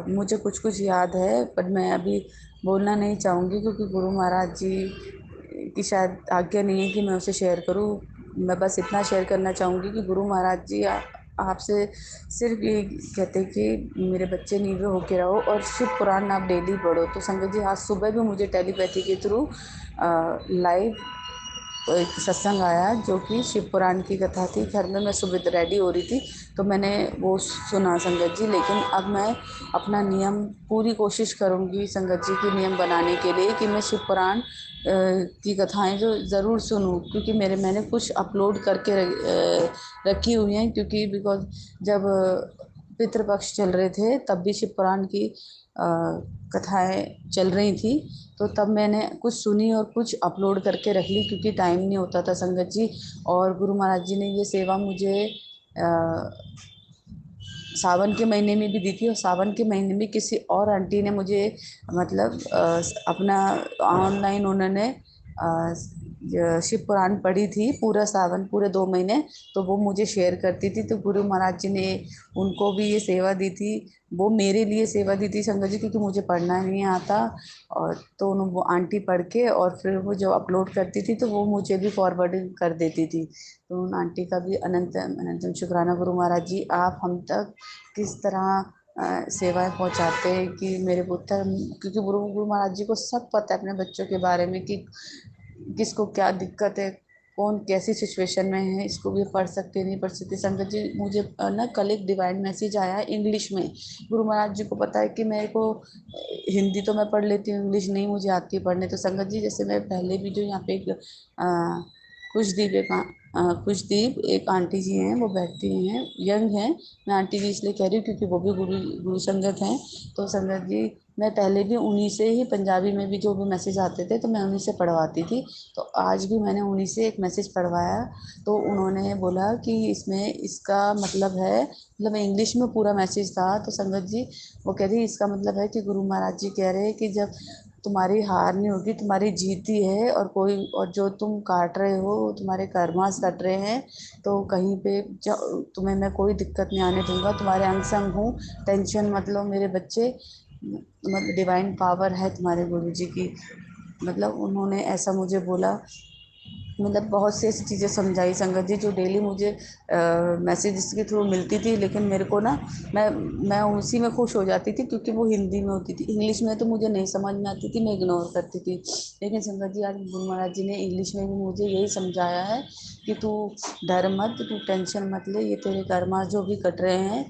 मुझे कुछ कुछ याद है, बट मैं अभी बोलना नहीं चाहूँगी, क्योंकि गुरु महाराज जी की शायद आज्ञा नहीं है कि मैं उसे शेयर करूँ। मैं बस इतना शेयर करना चाहूँगी कि गुरु महाराज जी आपसे सिर्फ ये कहते हैं कि मेरे बच्चे नीवे होके रहो और शिव पुराण आप डेली पढ़ो। तो संगत जी, आज सुबह भी मुझे टेलीपैथी के थ्रू लाइव एक सत्संग आया, जो कि शिव पुराण की कथा थी। घर में मैं सुबह रेडी हो रही थी तो मैंने वो सुना संगत जी। लेकिन अब मैं अपना नियम पूरी कोशिश करूँगी संगत जी की नियम बनाने के लिए कि मैं शिव पुराण की कथाएं जो ज़रूर सुनूं, क्योंकि मैंने कुछ अपलोड करके रखी हुई हैं, क्योंकि बिकॉज जब पितृपक्ष चल रहे थे तब भी शिव पुराण की कथाएं चल रही थी, तो तब मैंने कुछ सुनी और कुछ अपलोड करके रख ली, क्योंकि टाइम नहीं होता था संगत जी। और गुरु महाराज जी ने ये सेवा मुझे सावन के महीने में भी दी थी, और सावन के महीने में किसी और आंटी ने मुझे मतलब अपना ऑनलाइन उन्होंने शिव पुराण पढ़ी थी पूरा सावन, पूरे 2 महीने, तो वो मुझे शेयर करती थी। तो गुरु महाराज जी ने उनको भी ये सेवा दी थी, वो मेरे लिए सेवा दी थी संगत जी, क्योंकि मुझे पढ़ना नहीं आता। और तो वो आंटी पढ़ के और फिर वो जो अपलोड करती थी तो वो मुझे भी फॉरवर्डिंग कर देती थी। तो उन आंटी का भी अनंत अनंत शुक्राना गुरु महाराज जी, आप हम तक किस तरह सेवाएं पहुंचाते हैं कि मेरे पुत्र, क्योंकि गुरु महाराज जी को सब पता है अपने बच्चों के बारे में कि किसको क्या दिक्कत है, कौन कैसी सिचुएशन में है, इसको भी पढ़ सकते नहीं पढ़ सकते। संगत जी मुझे ना कल एक डिवाइन मैसेज आया है इंग्लिश में। गुरु महाराज जी को पता है कि मेरे को हिंदी तो मैं पढ़ लेती हूँ, इंग्लिश नहीं मुझे आती है पढ़ने। तो संगत जी जैसे मैं पहले भी जो यहाँ पे एक खुशदीप खुशदीप एक आंटी जी हैं, वो बैठती हैं, यंग हैं। मैं आंटी जी इसलिए कह रही हूँ क्योंकि वो भी गुरु गुरु संगत हैं। तो संगत जी मैं पहले भी उन्हीं से ही पंजाबी में भी जो भी मैसेज आते थे तो मैं उन्हीं से पढ़वाती थी। तो आज भी मैंने उन्हीं से एक मैसेज पढ़वाया। तो उन्होंने बोला कि इसमें इसका मतलब है, मतलब इंग्लिश में पूरा मैसेज था। तो संगत जी वो कह रही इसका मतलब है कि गुरु महाराज जी कह रहे हैं कि जब तुम्हारी हार नहीं होगी, तुम्हारी जीत ही है। और कोई और जो तुम काट रहे हो तुम्हारे कर्मास कट रहे हैं, तो कहीं पे तुम्हें मैं कोई दिक्कत नहीं आने दूंगा। तुम्हारे अंग संग हूँ, टेंशन मत लो मेरे बच्चे। मतलब डिवाइन पावर है तुम्हारे गुरु जी की। मतलब उन्होंने ऐसा मुझे बोला। मतलब बहुत सी ऐसी चीज़ें समझाई संगत जी जो डेली मुझे मैसेजेस के थ्रू मिलती थी। लेकिन मेरे को ना मैं उसी में खुश हो जाती थी क्योंकि वो हिंदी में होती थी। इंग्लिश में तो मुझे नहीं समझ में आती थी, मैं इग्नोर करती थी। लेकिन संगत जी आज गुरु महाराज जी ने इंग्लिश में भी मुझे यही समझाया है कि तू डर मत, तू टेंशन मत ले, ये तेरे कर्मा जो भी कट रहे हैं,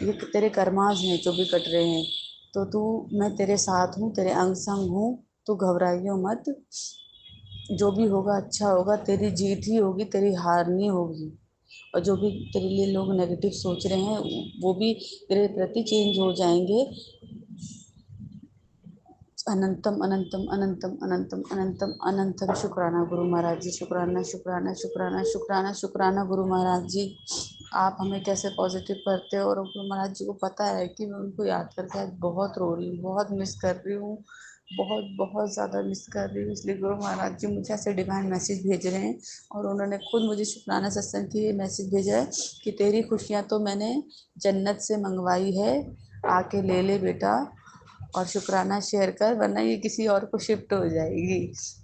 ये तेरे कर्माज हैं जो भी कट रहे हैं। तो तू, मैं तेरे साथ हूँ, तेरे अंग संग हूँ, तू घबराइयो मत। जो भी होगा अच्छा होगा, तेरी जीत ही होगी, तेरी हार नहीं होगी। और जो भी तेरे लिए लोग नेगेटिव सोच रहे हैं वो भी तेरे प्रति चेंज हो जाएंगे। अनंतम अनंतम अनंतम अनंतम अनंतम अनंतम शुक्राना गुरु महाराज जी, शुक्राना शुक्राना शुक्राना शुक्राना शुक्राना गुरु महाराज जी। आप हमें कैसे पॉजिटिव करते हो। और गुरु महाराज जी को पता है कि मैं उनको याद करके आज बहुत रो रही हूँ, बहुत मिस कर रही हूँ, बहुत बहुत ज़्यादा मिस कर रही हूँ। इसलिए गुरु महाराज जी मुझे ऐसे डिवाइन मैसेज भेज रहे हैं। और उन्होंने खुद मुझे शुक्राना सत्संग की ये मैसेज भेजा है कि तेरी खुशियाँ तो मैंने जन्नत से मंगवाई है, आके ले ले बेटा और शुक्राना शेयर कर, वरना ये किसी और को शिफ्ट हो जाएगी।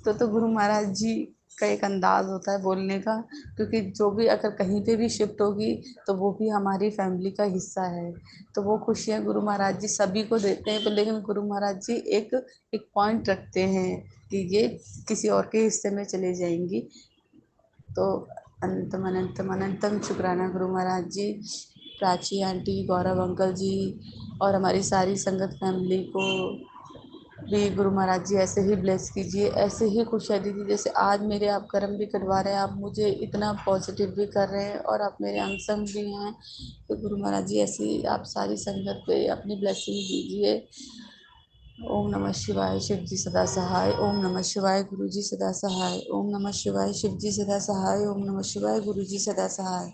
तो गुरु महाराज जी का एक अंदाज होता है बोलने का, क्योंकि जो भी अगर कहीं पे भी शिफ्ट होगी तो वो भी हमारी फैमिली का हिस्सा है। तो वो खुशियाँ गुरु महाराज जी सभी को देते हैं, पर लेकिन गुरु महाराज जी एक एक पॉइंट रखते हैं कि ये किसी और के हिस्से में चले जाएंगी। तो अनंतम अनंतम अनंतम शुक्राना गुरु महाराज जी, प्राची आंटी, गौरव अंकल जी और हमारी सारी संगत फैमिली को भी गुरु महाराज जी ऐसे ही ब्लेस कीजिए, ऐसे ही खुशियाँ दीजिए। जैसे आज मेरे आप कर्म भी कटवा रहे हैं, आप मुझे इतना पॉजिटिव भी कर रहे हैं और आप मेरे अंग संग भी हैं। तो गुरु महाराज जी ऐसे ही आप सारी संगत पे अपनी ब्लेसिंग दीजिए। ओम नमः शिवाय, शिव जी सदा सहाय। ओम नमः शिवाय, गुरु जी सदा सहाय। ओम नमः शिवाय, शिव जी सदा सहाय। ओम नमः शिवाय, गुरु जी सदा सहाय।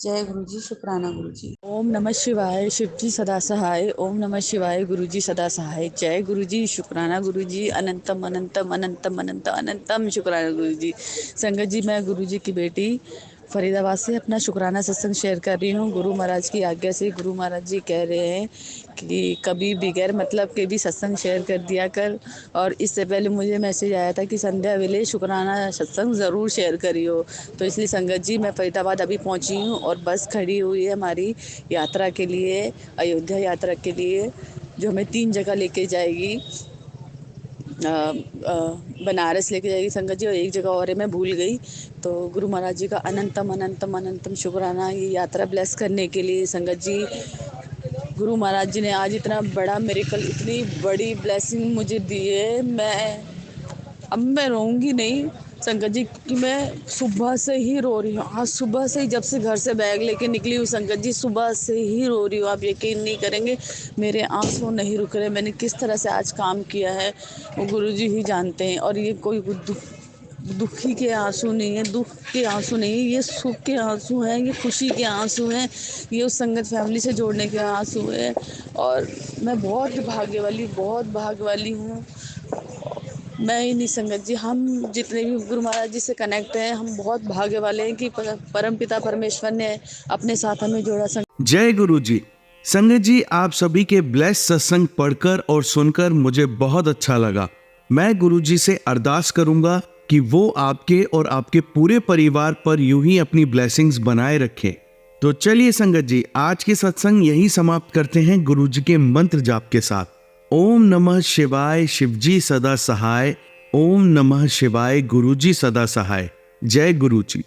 जय गुरु जी, शुक्राना गुरु जी। ओम नमः शिवाय, शिव जी सदा सहाय। ओम नमः शिवाय, गुरु जी सदा सहाय। जय गुरु जी, शुक्राना गुरु जी। अनंतम अनंतम अनंतम अनंत अनंतम शुक्राना गुरु जी। संगत जी, मैं गुरु जी की बेटी फरीदाबाद से अपना शुक्राना सत्संग शेयर कर रही हूँ। गुरु महाराज की आज्ञा से गुरु महाराज जी कह रहे हैं कि कभी बगैर मतलब के भी सत्संग शेयर कर दिया कर। और इससे पहले मुझे मैसेज आया था कि संध्या वेले शुक्राना सत्संग ज़रूर शेयर करियो। तो इसलिए संगत जी, मैं फरीदाबाद अभी पहुँची हूँ और बस खड़ी हुई है हमारी यात्रा के लिए, अयोध्या यात्रा के लिए, जो हमें 3 जगह लेके जाएगी। बनारस लेके जाएगी संगत जी, और एक जगह और है मैं भूल गई। तो गुरु महाराज जी का अनंतम अनंतम अनंतम शुक्राना ये यात्रा ब्लेस करने के लिए। संगत जी, गुरु महाराज जी ने आज इतना बड़ा मिरेकल, इतनी बड़ी ब्लेसिंग मुझे दी है। अब मैं रोऊंगी नहीं संगत जी, कि मैं सुबह से ही रो रही हूँ। आज सुबह से ही, जब से घर से बैग लेके निकली हूँ संगत जी, सुबह से ही रो रही हूँ। आप यकीन नहीं करेंगे, मेरे आंसू नहीं रुक रहे। मैंने किस तरह से आज काम किया है वो गुरु जी ही जानते हैं। और ये कोई दुखी के आंसू नहीं है, दुख के आंसू नहीं है, ये सुख के आंसू हैं, ये खुशी के आंसू हैं, ये उस संगत फैमिली से जोड़ने के आंसू हैं। और मैं बहुत भाग्य वाली हूँ। मैं ही नहीं संगत जी, हम जितने भी गुरु महाराज जी से कनेक्ट हैं, हम बहुत भाग्य वाले हैं कि परम पिता परमेश्वर ने अपने साथ हमें जोड़ा। जय गुरु जी। संगत जी, आप सभी के ब्लेस सत्संग पढ़कर और सुनकर मुझे बहुत अच्छा लगा। मैं गुरु जी से अरदास करूंगा कि वो आपके और आपके पूरे परिवार पर यूं ही अपनी ब्लेसिंग्स बनाए रखें। तो चलिए संगत जी, आज के सत्संग यही समाप्त करते हैं गुरु जी के मंत्र जाप के साथ। ओम नमः शिवाय, शिवजी सदा सहाय। ओम नमः शिवाय, गुरुजी सदा सहाय। जय गुरु जी।